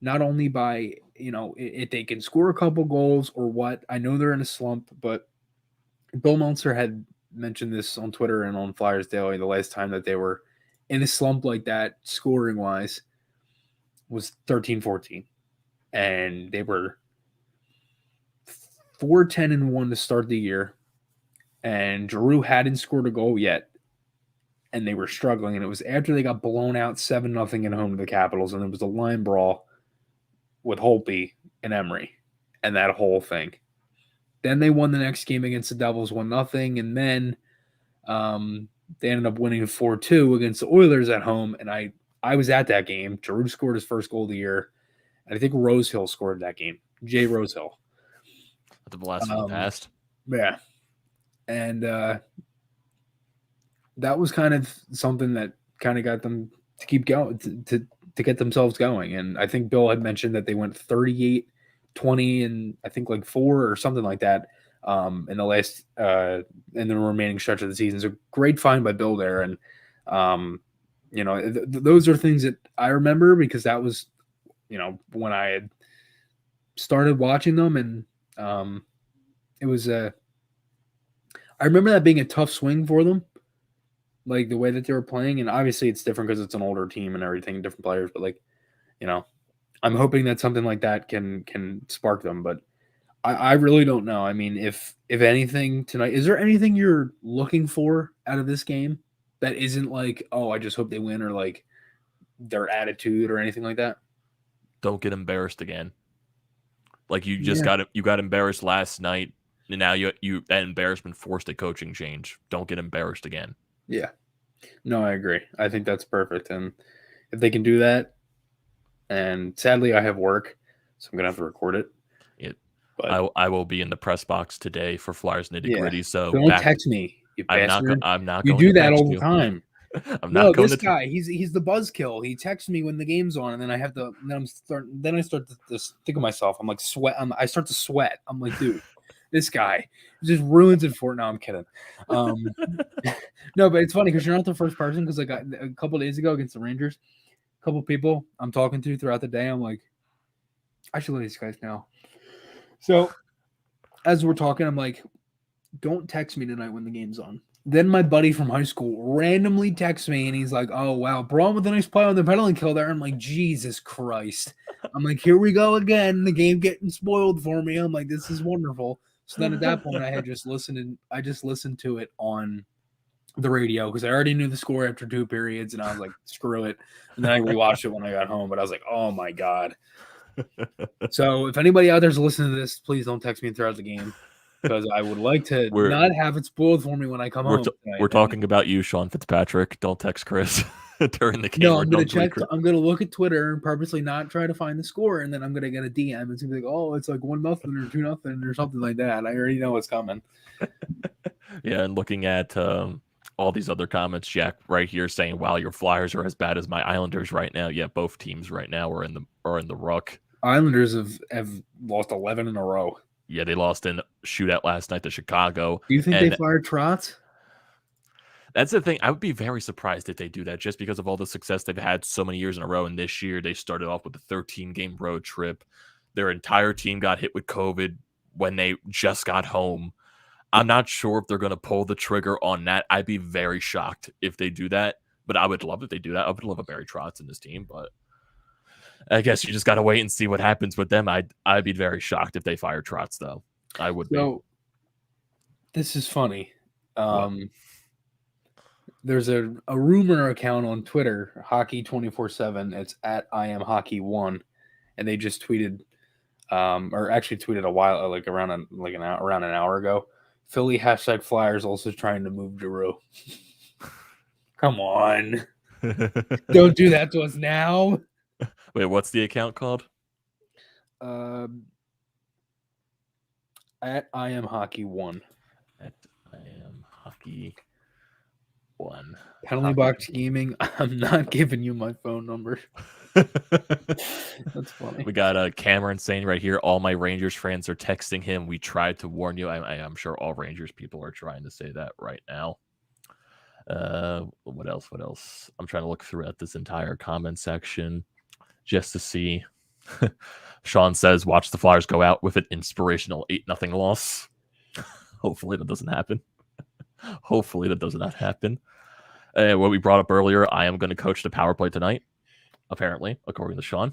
not only by, if they can score a couple goals or what, I know they're in a slump, but Bill Meltzer had mentioned this on Twitter and on Flyers Daily the last time that they were in a slump like that, scoring-wise, was 13-14. And they were 4-10-1 to start the year. And Giroux hadn't scored a goal yet. And they were struggling. And it was after they got blown out 7-0 at home to the Capitals. And it was a line brawl with Holtby and Emery and that whole thing. Then they won the next game against the Devils 1-0. And then they ended up winning 4-2 against the Oilers at home. And I was at that game. Giroux scored his first goal of the year. And I think Rosehill scored that game. Jay Rosehill. The blast from the past. Yeah. And that was kind of something that kind of got them to keep going, to get themselves going. And I think Bill had mentioned that they went 38-20 and I think like 4 or something like that in the last in the remaining stretch of the season. So great find by Bill there. And those are things that I remember because that was when I had started watching them, and it was I remember that being a tough swing for them, like the way that they were playing. And obviously it's different because it's an older team and everything, different players, but I'm hoping that something like that can spark them. But I really don't know. I mean, if anything tonight, is there anything you're looking for out of this game that isn't like, oh, I just hope they win, or like their attitude or anything like that? Don't get embarrassed again. Like you just got embarrassed last night, and now you that embarrassment forced a coaching change. Don't get embarrassed again. Yeah. No, I agree. I think that's perfect. And if they can do that, and sadly I have work, so I'm gonna have to record it. But I will be in the press box today for Flyers Nitty Gritty. Yeah. So don't text me, you bastard. I'm not. You going do to that all the you. time. I'm not going this to guy. He's the buzzkill. He texts me when the game's on, and then I have to. Then I start to think of myself. I'm like sweat. I start to sweat. I'm like, dude, this guy just ruins it for. No, I'm kidding. No, but it's funny because you're not the first person. Because like a couple days ago against the Rangers, a couple people I'm talking to throughout the day, I'm like, I should let these guys know. So as we're talking, I'm like, don't text me tonight when the game's on. Then my buddy from high school randomly texts me, and he's like, oh, wow, Braun with a nice play on the penalty kill there. I'm like, Jesus Christ. I'm like, here we go again. The game getting spoiled for me. I'm like, this is wonderful. So then at that point, I just listened to it on the radio because I already knew the score after 2 periods, and I was like, screw it. And then I rewatched it when I got home, but I was like, oh, my God. So if anybody out there's listening to this, please don't text me throughout the game. Because I would like to not have it spoiled for me when I come home. We're talking about you, Sean Fitzpatrick. Don't text Chris during the game. No, I'm going to check. I'm going to look at Twitter and purposely not try to find the score, and then I'm going to get a DM and it's going to be like, oh, it's like 1-0 or 2-0 or something like that. I already know what's coming. Yeah, and looking at all these other comments, Jack, right here saying, "Wow, your Flyers are as bad as my Islanders right now." Yeah, both teams right now are in the ruck. Islanders have lost 11 in a row. Yeah, they lost in shootout last night to Chicago. Do you think they fired Trotz? That's the thing. I would be very surprised if they do that just because of all the success they've had so many years in a row. And this year they started off with a 13-game road trip. Their entire team got hit with COVID when they just got home. I'm not sure if they're going to pull the trigger on that. I'd be very shocked if they do that. But I would love if they do that. I would love a Barry Trotz in this team, but I guess you just got to wait and see what happens with them. I'd be very shocked if they fire Trotz, though. I would be. This is funny. there's a rumor account on Twitter, Hockey 24/7. It's at I am Hockey 1, and they just tweeted, or actually tweeted a while, like around an hour ago. Philly # Flyers also trying to move Giroux. Come on, don't do that to us now. Wait, what's the account called? At I am Hockey 1. At I am Hockey 1. Penalty box gaming. I'm not giving you my phone number. That's funny. We got Cameron saying right here, all my Rangers friends are texting him. We tried to warn you. I'm sure all Rangers people are trying to say that right now. What else? I'm trying to look throughout this entire comment section just to see. Sean says, watch the Flyers go out with an inspirational 8-0 loss. Hopefully that doesn't happen. Hopefully that does not happen. What we brought up earlier, I am going to coach the power play tonight, apparently, according to Sean.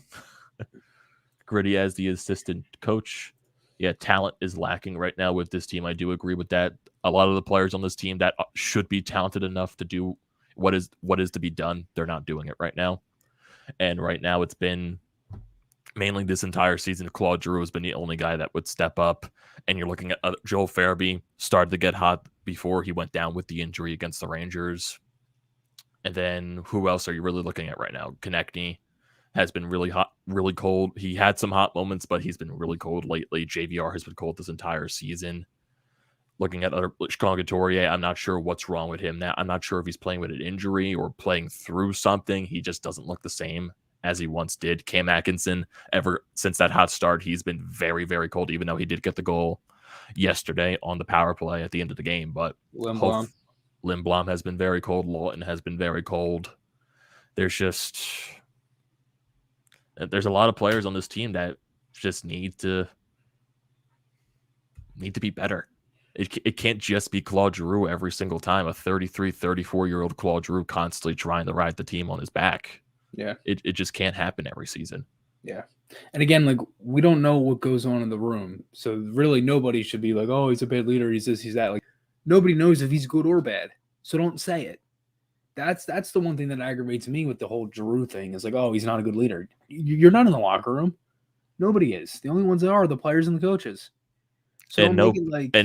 Gritty as the assistant coach. Yeah, talent is lacking right now with this team. I do agree with that. A lot of the players on this team that should be talented enough to do what is to be done, they're not doing it right now. And right now it's been mainly this entire season, Claude Giroux has been the only guy that would step up. And you're looking at Joel Farabee started to get hot before he went down with the injury against the Rangers. And then who else are you really looking at right now? Konechny has been really hot, really cold. He had some hot moments, but he's been really cold lately. JVR has been cold this entire season. Looking at other Couturier, I'm not sure what's wrong with him now. I'm not sure if he's playing with an injury or playing through something. He just doesn't look the same as he once did. Cam Atkinson, ever since that hot start, he's been very, very cold, even though he did get the goal yesterday on the power play at the end of the game. But Lindblom has been very cold. Lawton has been very cold. There's a lot of players on this team that just need to be better. It can't just be Claude Giroux every single time, a 33, 34-year-old Claude Giroux constantly trying to ride the team on his back. Yeah. It just can't happen every season. Yeah. And again, like, we don't know what goes on in the room. So really nobody should be like, oh, he's a bad leader, he's this, he's that. Like, nobody knows if he's good or bad. So don't say it. That's the one thing that aggravates me with the whole Giroux thing. Is like, oh, he's not a good leader. You're not in the locker room. Nobody is. The only ones that are the players and the coaches. So and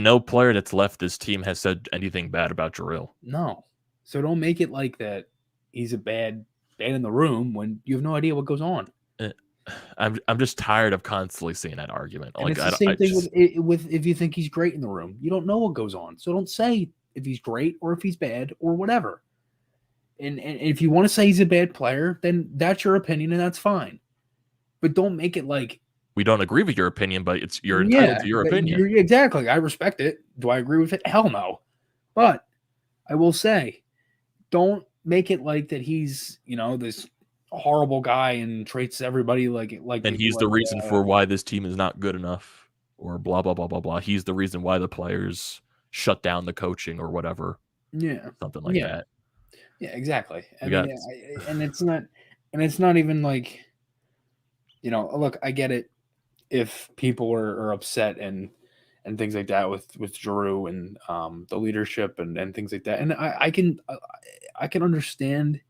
no player that's left this team has said anything bad about Giroux. No. So don't make it like that he's a bad in the room when you have no idea what goes on. I'm just tired of constantly seeing that argument. And like, it's the same thing with if you think he's great in the room. You don't know what goes on. So don't say if he's great or if he's bad or whatever. And if you want to say he's a bad player, then that's your opinion and that's fine. But don't make it like we don't agree with your opinion, but you're entitled to your opinion. Exactly. I respect it. Do I agree with it? Hell no. But I will say, don't make it like that he's, this horrible guy and treats everybody like and he's the reason for why this team is not good enough or blah, blah, blah, blah, blah. He's the reason why the players shut down the coaching or whatever. Yeah. Something like that. Yeah, exactly. And it's not even like, look, I get it if people are upset and things like that with Giroux and the leadership and things like that. And I can understand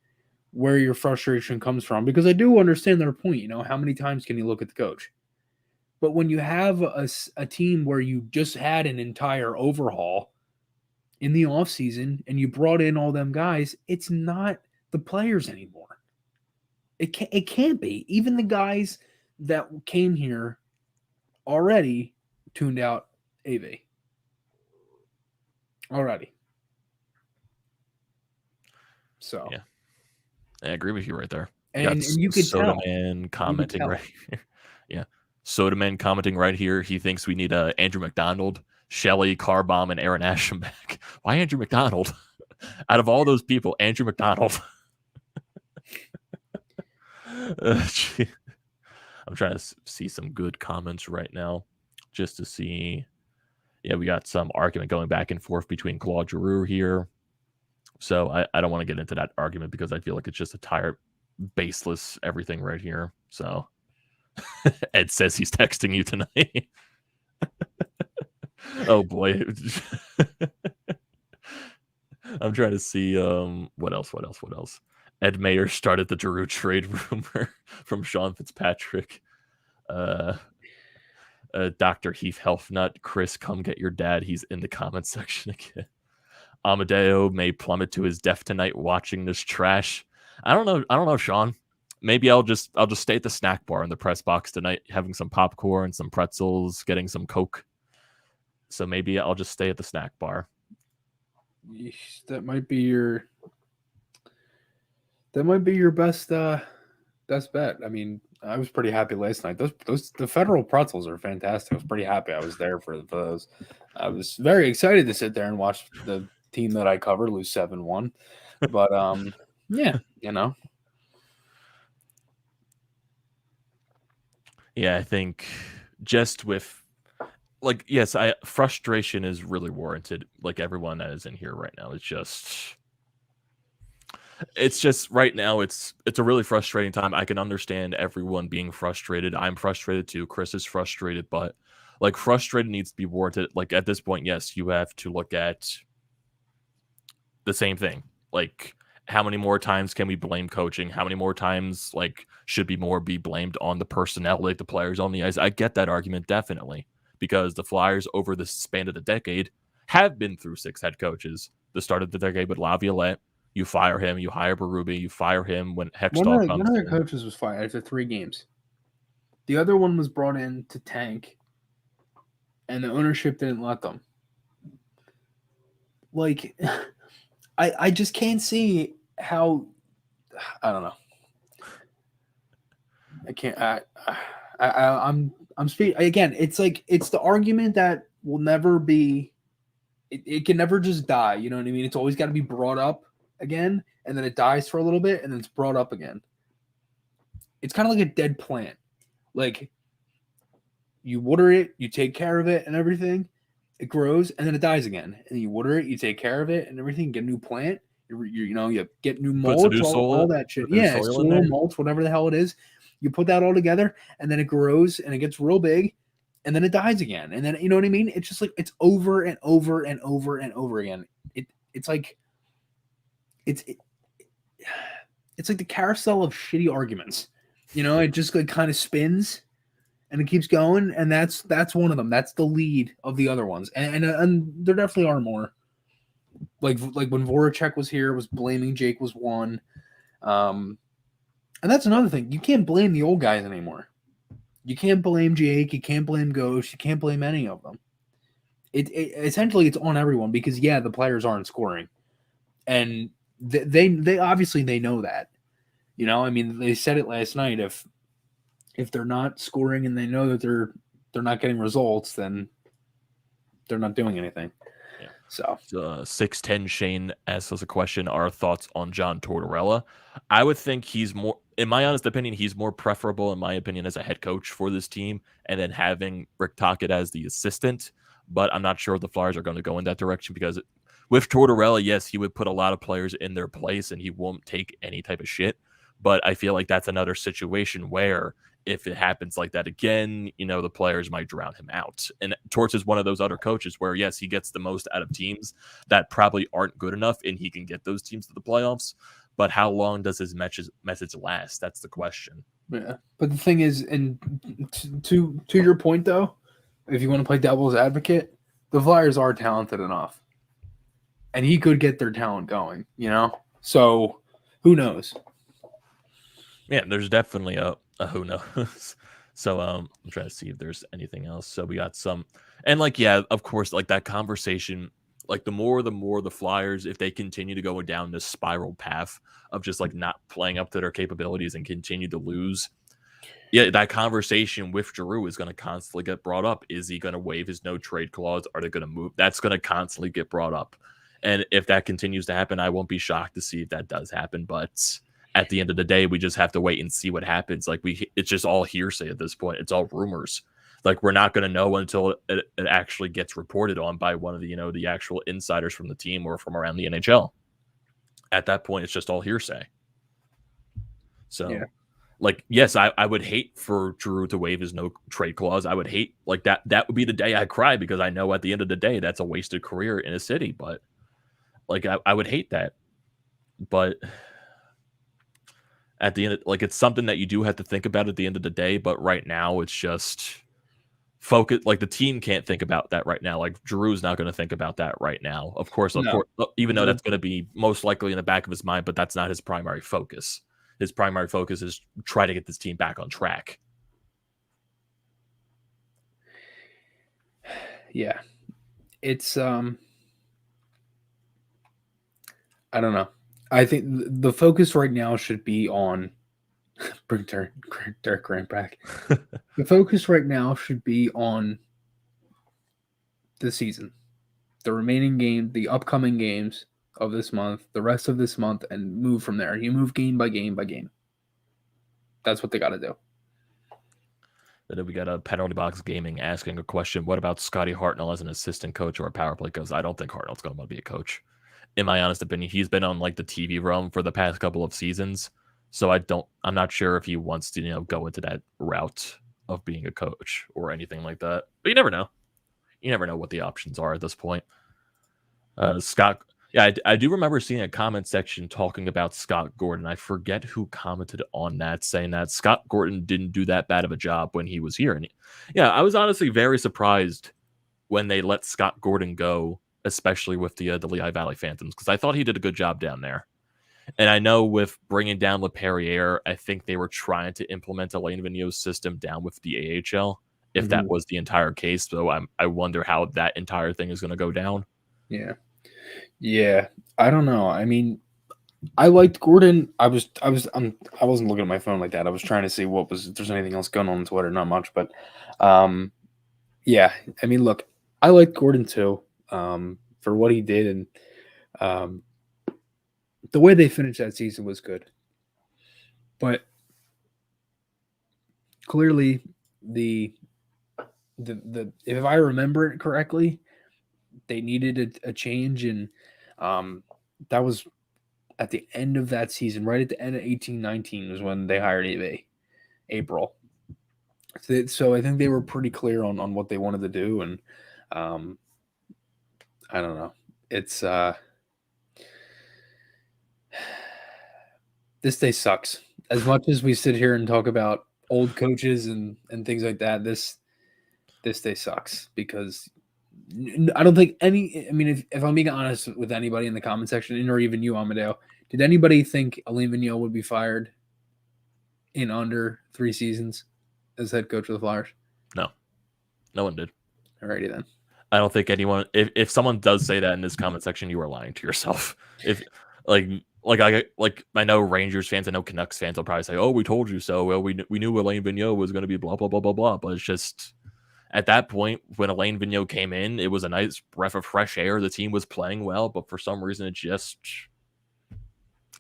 where your frustration comes from because I do understand their point. How many times can you look at the coach? But when you have a team where you just had an entire overhaul in the offseason and you brought in all them guys, it's not the players anymore. It can't be. Even the guys that came here already tuned out AV. Already. So yeah. I agree with you right there. And you could tell. Sodaman commenting right here. Yeah. Sodaman commenting right here. He thinks we need Andrew McDonald, Shelley, Carbomb, and Aaron Asham back. Why Andrew McDonald? Out of all those people, Andrew McDonald. I'm trying to see some good comments right now just to see. Yeah, we got some argument going back and forth between Claude Giroux here. So I don't want to get into that argument because I feel like it's just a tired, baseless everything right here. So Ed says he's texting you tonight. Oh boy. I'm trying to see what else. Ed Mayer started the Giroux trade rumor from Sean Fitzpatrick. Dr. Heath Healthnut, Chris, come get your dad. He's in the comment section again. Amedeo may plummet to his death tonight watching this trash. I don't know, Sean. Maybe I'll just stay at the snack bar in the press box tonight, having some popcorn, some pretzels, getting some Coke. So maybe I'll just stay at the snack bar. That might be your best bet. I mean, I was pretty happy last night. The federal pretzels are fantastic. I was pretty happy I was there for those. I was very excited to sit there and watch the team that I cover lose 7-1. But yeah, Yeah, I think just with yes, frustration is really warranted. Like everyone that is in here right now, it's just right now it's a really frustrating time. I can understand everyone being frustrated. I'm frustrated too. Chris is frustrated, but frustrated needs to be warranted. Like at this point, yes, you have to look at the same thing. Like how many more times can we blame coaching? How many more times should be blamed on the personnel, like the players on the ice? I get that argument definitely, because the Flyers over the span of the decade have been through 6 head coaches. The start of the decade with Laviolette, you fire him, you hire Berube, you fire him when Hextall comes. One of their coaches was fired after 3 games. The other one was brought in to tank, and the ownership didn't let them. I just can't see how. I don't know. I can't. I'm speaking again. It's the argument that will never be. It can never just die. You know what I mean? It's always got to be brought up again, and then it dies for a little bit, and then it's brought up again. It's kind of like a dead plant. Like you water it, you take care of it, and everything. It grows, and then it dies again. And you water it, you take care of it, and everything. Get a new plant. You get new mulch, all that shit. Yeah, soil, mulch, whatever the hell it is. You put that all together, and then it grows, and it gets real big, and then it dies again. And then, you know what I mean? It's just it's over and over and over and over again. It's like the carousel of shitty arguments. It just kind of spins, and it keeps going, and that's one of them. That's the lead of the other ones, and there definitely are more. Like when Voracek was here, was blaming Jake was one, and that's another thing. You can't blame the old guys anymore. You can't blame Jake. You can't blame Ghost. You can't blame any of them. Essentially it's on everyone, because the players aren't scoring, and they obviously they know that. I mean, they said it last night. If they're not scoring and they know that they're not getting results, then they're not doing anything. Yeah. So 610 Shane asks us a question. Our thoughts on John Tortorella? I would think he's more, in my honest opinion, he's more preferable, in my opinion, as a head coach for this team, and then having Rick Tocchet as the assistant. But I'm not sure if the Flyers are going to go in that direction, because with Tortorella, yes, he would put a lot of players in their place and he won't take any type of shit. But I feel like that's another situation where if it happens like that again, the players might drown him out. And Torts is one of those other coaches where, yes, he gets the most out of teams that probably aren't good enough, and he can get those teams to the playoffs. But how long does his message last? That's the question. Yeah. But the thing is, and to your point, though, if you want to play devil's advocate, the Flyers are talented enough. And he could get their talent going, So who knows? Yeah, there's definitely a who knows. So I'm trying to see if there's anything else. So we got some, and of course, that conversation, the more the Flyers, if they continue to go down this spiral path of just not playing up to their capabilities and continue to lose, that conversation with Giroux is going to constantly get brought up. Is he going to waive his no trade clause? Are they going to move? That's going to constantly get brought up. And if that continues to happen, I won't be shocked to see if that does happen. But at the end of the day, we just have to wait and see what happens. It's just all hearsay at this point. It's all rumors. We're not going to know until it actually gets reported on by one of the, the actual insiders from the team or from around the NHL. At that point, it's just all hearsay. So, yes, I would hate for Giroux to waive his no trade clause. I would hate that. That would be the day I cry, because I know at the end of the day, that's a wasted career in a city. But Like I would hate that, but at the end, like it's something that you do have to think about at the end of the day. But right now, it's just focus. Like the team can't think about that right now. Like Giroux's not going to think about that right now. Of course, No. even though that's going to be most likely in the back of his mind, but that's not his primary focus. His primary focus is try to get this team back on track. Yeah, it's I don't know. I think the focus right now should be on bring Derek Grant back. The focus right now should be on the season, the remaining game, the upcoming games of this month, the rest of this month, and move from there. You move game by game by game. That's what they got to do. Then we got a Penalty Box Gaming asking a question. What about Scotty Hartnell as an assistant coach or a power play coach? I don't think Hartnell's going to want to be a coach. In my honest opinion, he's been on like the TV realm for the past couple of seasons. So I'm not sure if he wants to, go into that route of being a coach or anything like that. But you never know. You never know what the options are at this point. Scott, yeah, I do remember seeing a comment section talking about Scott Gordon. I forget who commented on that, saying that Scott Gordon didn't do that bad of a job when he was here. And yeah, I was honestly very surprised when they let Scott Gordon go, especially with the Lehigh Valley Phantoms, because I thought he did a good job down there. And I know with bringing down LePerriere, I think they were trying to implement Alain Vigneault's system down with the AHL, if that was the entire case. So I wonder how that entire thing is going to go down. Yeah. I don't know. I mean, I liked Gordon. I wasn't looking at my phone like that. I was trying to see if there's anything else going on Twitter. Not much, but yeah. I mean, look, I liked Gordon too for what he did, and the way they finished that season was good. But clearly, the if I remember it correctly, they needed a change, and that was at the end of that season, right at the end of 18-19 was when they hired April. So I think they were pretty clear on what they wanted to do, and I don't know. It's this day sucks. As much as we sit here and talk about old coaches and things like that, this day sucks because I don't think if I'm being honest with anybody in the comment section, or even you, Amedeo, did anybody think Alain Vigneault would be fired in under 3 seasons as head coach of the Flyers? No one did. Alrighty then. I don't think anyone. If someone does say that in this comment section, you are lying to yourself. If I know Rangers fans, I know Canucks fans will probably say, "Oh, we told you so." Well, we knew Alain Vigneault was going to be blah blah blah blah blah. But it's just at that point when Alain Vigneault came in, it was a nice breath of fresh air. The team was playing well, but for some reason, it just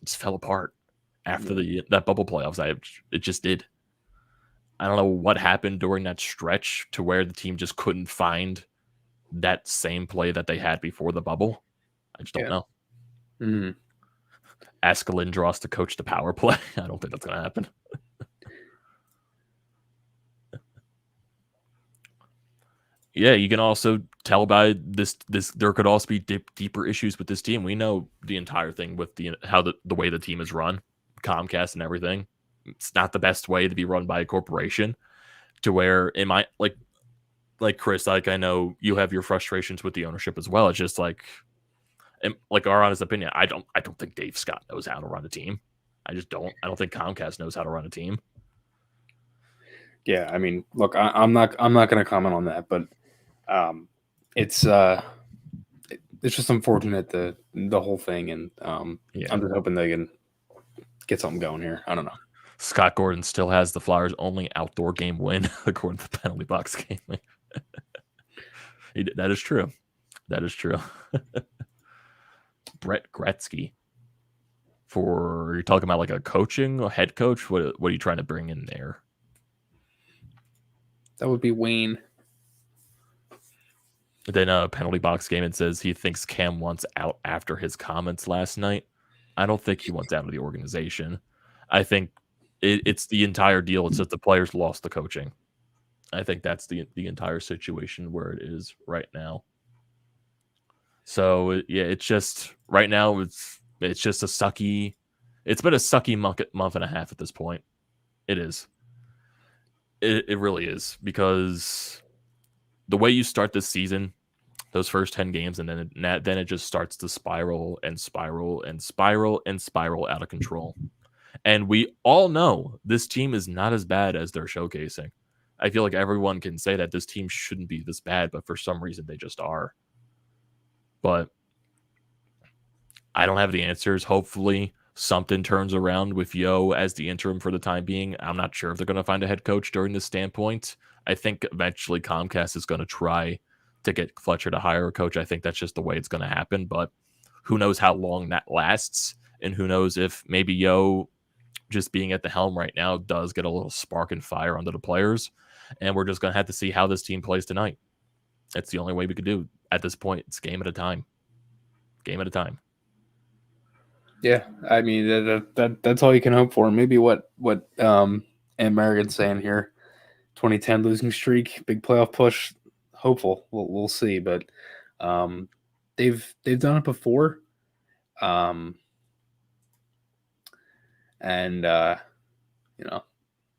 fell apart after that bubble playoffs. It just did. I don't know what happened during that stretch to where the team just couldn't find that same play that they had before the bubble. I just don't know. Mm-hmm. Ask Lindros to coach the power play. I don't think that's going to happen. Yeah, you can also tell by this there could also be deeper issues with this team. We know the entire thing with the way the team is run, Comcast and everything. It's not the best way to be run by a corporation. To where it might like Chris, like I know you have your frustrations with the ownership as well. It's just like our honest opinion, I don't think Dave Scott knows how to run a team. I just don't. I don't think Comcast knows how to run a team. Yeah, I mean, look, I'm not going to comment on that, but it's just unfortunate the whole thing, and I'm just hoping they can get something going here. I don't know. Scott Gordon still has the Flyers' only outdoor game win according to the Penalty Box Gaming. That is true. That is true. Brett Gretzky. You're talking about like a head coach? What are you trying to bring in there? That would be Wayne. Then Penalty Box Gaming says he thinks Cam wants out after his comments last night. I don't think he wants out of the organization. I think it's the entire deal. It's that the players lost the coaching. I think that's the entire situation where it is right now. So yeah, it's just right now it's just a sucky. It's been a sucky month and a half at this point. It is. It really is, because the way you start this season, those first 10 games, and then it just starts to spiral and spiral and spiral and spiral out of control. And we all know this team is not as bad as they're showcasing. I feel like everyone can say that this team shouldn't be this bad, but for some reason they just are. But I don't have the answers. Hopefully something turns around with Yo as the interim for the time being. I'm not sure if they're going to find a head coach during this standpoint. I think eventually Comcast is going to try to get Fletcher to hire a coach. I think that's just the way it's going to happen, but who knows how long that lasts, and who knows if maybe Yo just being at the helm right now does get a little spark and fire under the players, and we're just going to have to see how this team plays tonight. That's the only way we could do at this point. It's game at a time. Game at a time. Yeah, I mean that's all you can hope for. Maybe what American's saying here, 2010 losing streak, big playoff push, hopeful. We'll see, but they've done it before, and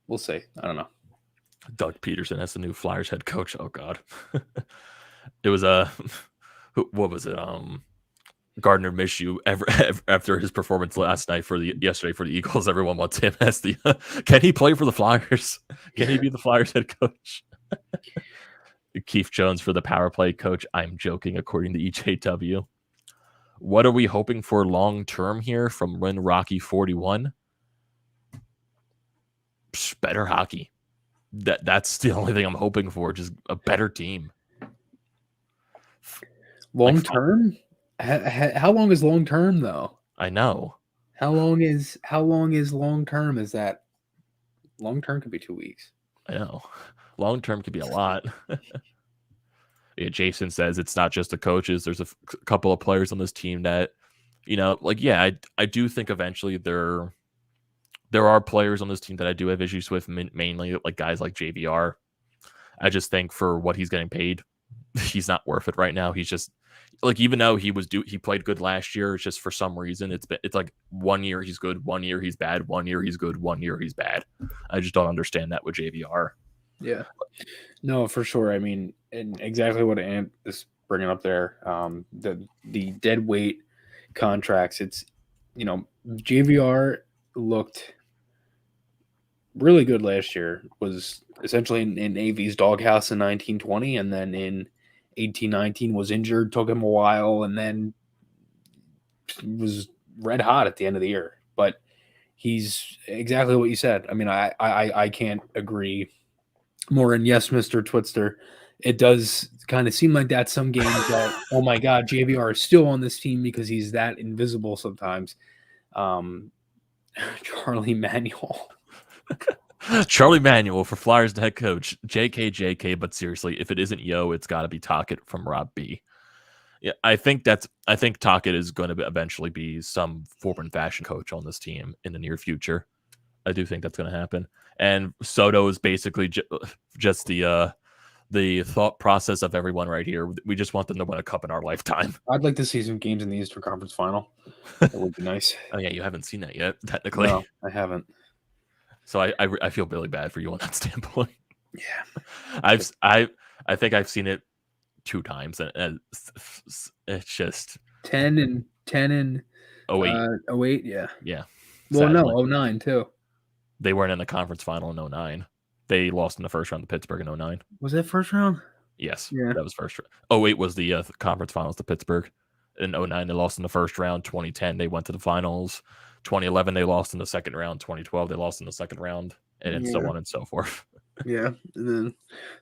we'll see. I don't know. Doug Peterson as the new Flyers head coach. Oh God, it was what was it? Gardner Minshew after his performance last night yesterday for the Eagles. Everyone wants him as the can he play for the Flyers? Can he be the Flyers head coach? Keith Jones for the power play coach. I'm joking, according to EJW. What are we hoping for long term here from Win Rocky 41? Better hockey. That's the only thing I'm hoping for. Just a better team. Long term. How long is long term though? I know. How long is long term? Is that long term could be 2 weeks. I know. Long term could be a lot. Yeah, Jason says it's not just the coaches. There's a couple of players on this team that, I do think eventually there are players on this team that I do have issues with, mainly like guys like JVR. I just think for what he's getting paid, he's not worth it right now. He's just like, even though he played good last year, it's just for some reason it's like 1 year he's good, 1 year he's bad, 1 year he's good, 1 year he's bad. I just don't understand that with JVR. Yeah, no, for sure. I mean, and exactly what Ant is bringing up there, the dead weight contracts. It's JVR looked really good last year. Was essentially in AV's doghouse in 1920, and then in 18-19 was injured, took him a while, and then was red hot at the end of the year. But he's exactly what you said. I mean, I can't agree more. And yes, Mr. Twitster, it does kind of seem like that some games that, oh my God, JVR is still on this team because he's that invisible sometimes. Charlie Manuel. Charlie Manuel for Flyers the head coach. JK, but seriously, if it isn't Yo, it's got to be Tocchet from Rob B. Yeah, I think Tocchet is going to eventually be some form and fashion coach on this team in the near future. I do think that's going to happen. And Soto is basically just the thought process of everyone right here. We just want them to win a cup in our lifetime. I'd like to see some games in the Eastern Conference Final. That would be nice. Oh yeah, you haven't seen that yet, technically. No, I haven't. So I feel really bad for you on that standpoint. Yeah, I think I've seen it 2 times, and it's just 10 and 08. Yeah. Well, sadly. no, 09 too. They weren't in the conference final in 09. They lost in the first round to Pittsburgh in 09. Was that first round? Yes, yeah, that was first round. 08 was the conference finals to Pittsburgh. In 09, they lost in the first round. 2010, they went to the finals. 2011, they lost in the second round. 2012, they lost in the second round, and so on and so forth. Yeah, and then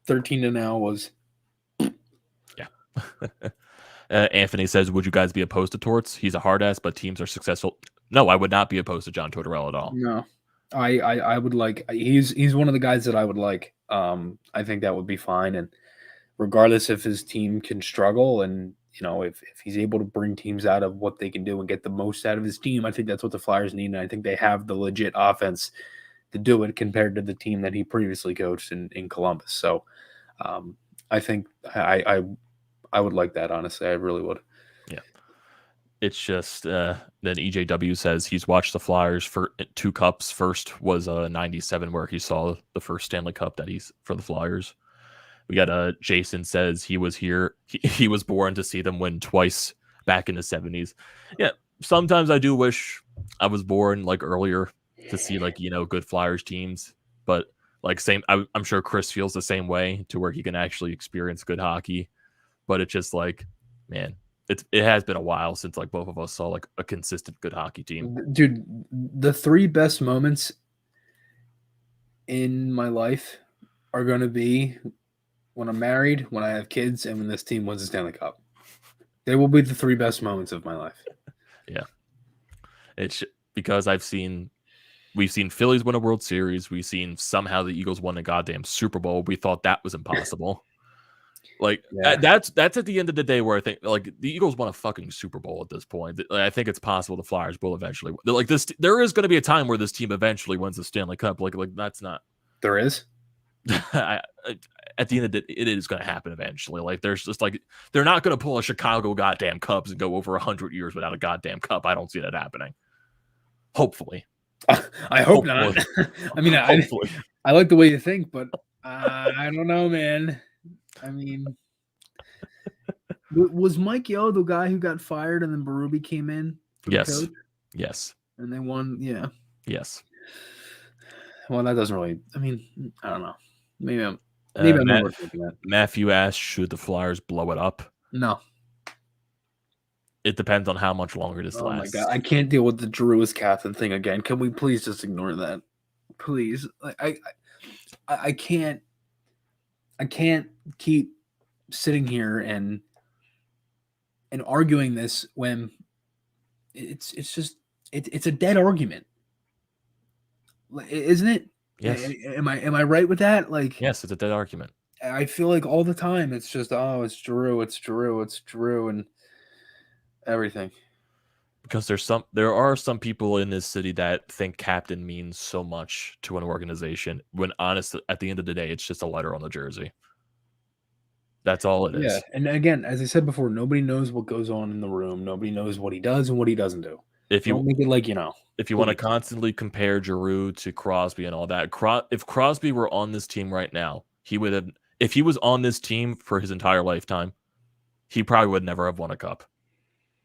13 to now was. Yeah. Anthony says, would you guys be opposed to Torts? He's a hard ass, but teams are successful. No, I would not be opposed to John Tortorella at all. No, I would like. He's one of the guys that I would like. I think that would be fine, and regardless if his team can struggle, and if he's able to bring teams out of what they can do and get the most out of his team, I think that's what the Flyers need, and I think they have the legit offense to do it compared to the team that he previously coached in Columbus. So, I think I would like that, honestly. I really would. It's just then EJW says he's watched the Flyers for 2 cups. First was 97 where he saw the first Stanley Cup that he's for the Flyers. We got Jason says he was here. He was born to see them win twice back in the 70s. Yeah, sometimes I do wish I was born like earlier to see like, good Flyers teams. But like I'm sure Chris feels the same way to where he can actually experience good hockey. But it's just like, man, it has been a while since like both of us saw like a consistent good hockey team. Dude, the 3 best moments in my life are going to be when I'm married, when I have kids, and when this team wins the Stanley Cup. They will be the 3 best moments of my life. Yeah. It's because we've seen Phillies win a World Series. We've seen somehow the Eagles won a goddamn Super Bowl. We thought that was impossible. Like that's at the end of the day where I think like the Eagles won a fucking Super Bowl at this point. I think it's possible the Flyers will eventually like this. There is going to be a time where this team eventually wins the Stanley Cup. Like that's not. There is. At the end of the day, it is going to happen eventually. Like there's just like they're not going to pull a Chicago goddamn Cubs and go over 100 years without a goddamn cup. I don't see that happening. Hopefully. I hope not. I mean, I like the way you think, but I don't know, man. I mean, was Mike Yeo the guy who got fired and then Berube came in? Yes. Yes. And they won. Yeah. Yes. Well, that doesn't really. I mean, I don't know. Maybe I'm overthinking that. Matthew asked, should the Flyers blow it up? No. It depends on how much longer this lasts. Oh my god, I can't deal with the Drew is captain thing again. Can we please just ignore that? Please. I can't keep sitting here and arguing this when it's just it's a dead argument. Isn't it? Yes. Am I right with that? Like, yes, it's a dead argument. I feel like all the time it's just it's Drew, and everything. Because there are some people in this city that think captain means so much to an organization when honestly at the end of the day it's just a letter on the jersey. That's all it is. Yeah, and again, as I said before, nobody knows what goes on in the room. Nobody knows what he does and what he doesn't do. If you don't make it like if you want to constantly compare Giroux to Crosby and all that, if Crosby were on this team right now, he would have. If he was on this team for his entire lifetime, he probably would never have won a cup.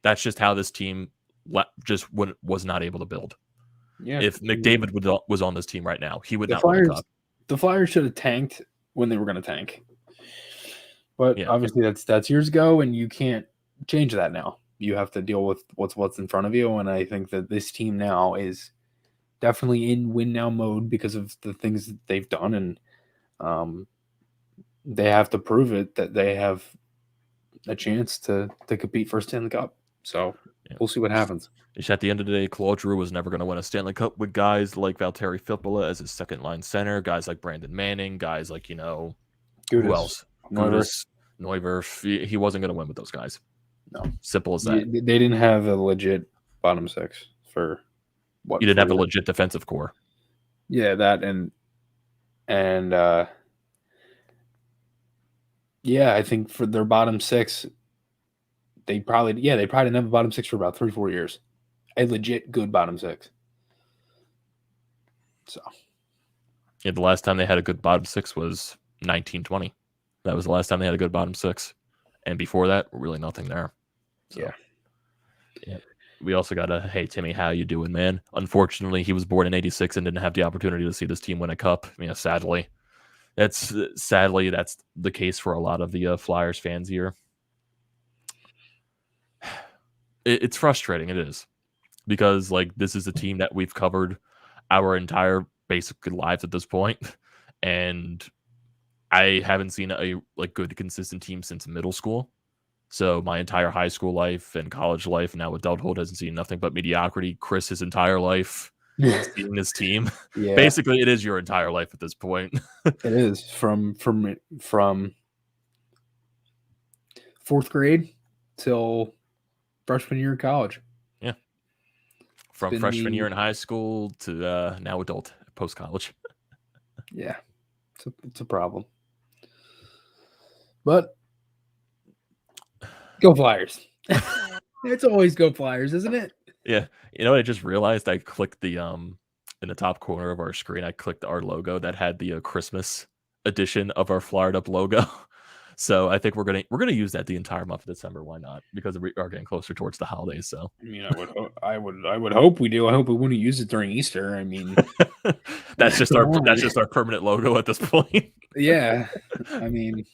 That's just how this team was not able to build. Yeah. If McDavid was on this team right now, he would not win a cup. The Flyers should have tanked when they were going to tank. But obviously that's years ago, and you can't change that now. You have to deal with what's in front of you, and I think that this team now is definitely in win now mode because of the things that they've done, and they have to prove it that they have a chance to compete for a Stanley Cup. So we'll see what happens. At the end of the day, Claude Giroux was never going to win a Stanley Cup with guys like Valtteri Filppula as his second line center, guys like Brandon Manning, guys like who else? Neuwirth. He wasn't going to win with those guys. No, simple as that. They didn't have a legit bottom six for what? You didn't have a legit defensive core. Yeah, that and yeah, I think for their bottom six, they probably didn't have a bottom six for about 3-4 years. A legit good bottom six. So yeah, the last time they had a good bottom six was 1920. That was the last time they had a good bottom six. And before that, really nothing there. So, yeah. We also got hey, Timmy, how you doing, man? Unfortunately, he was born in 86 and didn't have the opportunity to see this team win a cup. Sadly. That's the case for a lot of the Flyers fans here. It's frustrating. It is. Because, this is a team that we've covered our entire basic lives at this point. And I haven't seen a good, consistent team since middle school. So my entire high school life and college life, now adulthood, hasn't seen nothing but mediocrity. Chris, his entire life, seeing this team. Yeah. Basically, it is your entire life at this point. It is from 4th grade till freshman year of college. Yeah, from freshman year in high school to now adult post college. Yeah, it's a problem. But go Flyers. It's always go Flyers, isn't it? Yeah. You know what I just realized? I clicked the in the top corner of our screen, I clicked our logo that had the Christmas edition of our Flyed Up logo. So I think we're gonna use that the entire month of December. Why not? Because we are getting closer towards the holidays. So I mean, I would hope we do. I hope we wouldn't use it during Easter. I mean, that's just come our on. that's just our permanent logo at this point. Yeah, I mean,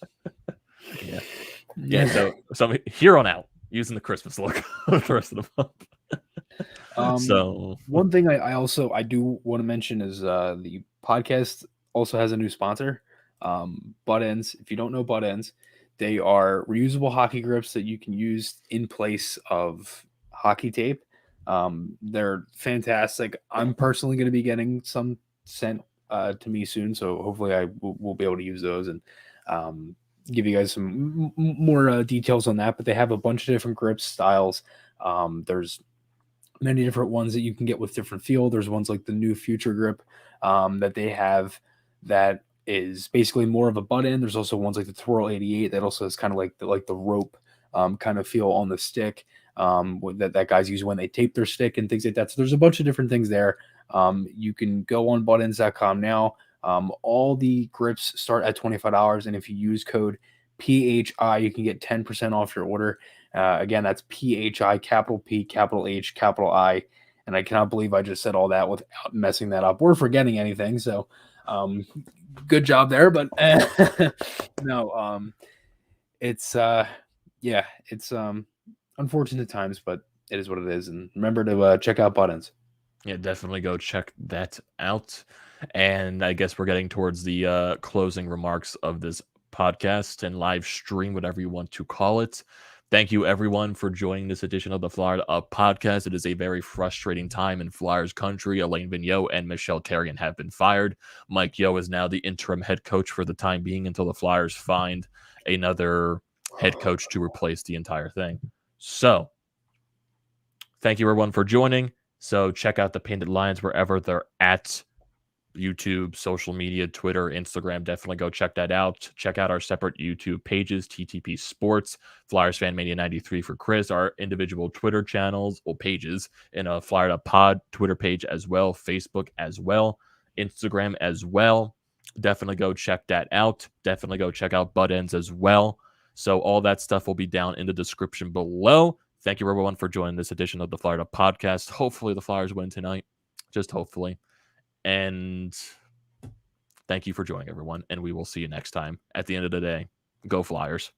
Yeah. So here on out, using the Christmas logo for the rest of the month. So one thing I do want to mention is the podcast also has a new sponsor, Butt Ends. If you don't know Butt Ends, they are reusable hockey grips that you can use in place of hockey tape. They're fantastic. I'm personally going to be getting some sent to me soon, so hopefully I will be able to use those and give you guys some more details on that. But they have a bunch of different grip styles. There's many different ones that you can get with different feel. There's ones like the new Future Grip that they have that is basically more of a butt end. There's also ones like the Twirl 88 that also is kind of like the rope kind of feel on the stick that guys use when they tape their stick and things like that. So there's a bunch of different things there. You can go on buttends.com now. All the grips start at $25, and if you use code PHI, you can get 10% off your order. Again, that's PHI, capital P, capital H, capital I. And I cannot believe I just said all that without messing that up or forgetting anything. So good job there. But no, it's unfortunate times, but it is what it is. And remember to check out Buttons. yeah, definitely go check that out. And I guess we're getting towards the closing remarks of this podcast and live stream, whatever you want to call it. Thank you, everyone, for joining this edition of the Flyed Up podcast. It is a very frustrating time in Flyers country. Alain Vigneault and Michel Therrien have been fired. Mike Yeo is now the interim head coach for the time being until the Flyers find another head coach to replace the entire thing. So, thank you, everyone, for joining. So, check out the Painted Lions wherever they're at. YouTube, social media, Twitter, Instagram. Definitely go check that out. Check out our separate YouTube pages, TTP Sports, Flyers Fan Mania 93 for Chris, our individual Twitter channels or pages, and a Flyer Up Pod Twitter page as well, Facebook as well, Instagram as well. Definitely go check that out. Definitely go check out Butt Ends as well. So all that stuff will be down in the description below. Thank you, everyone, for joining this edition of the Flyer Up podcast. Hopefully the Flyers win tonight. Just hopefully. And thank you for joining, everyone. And we will see you next time. At the end of the day, go Flyers.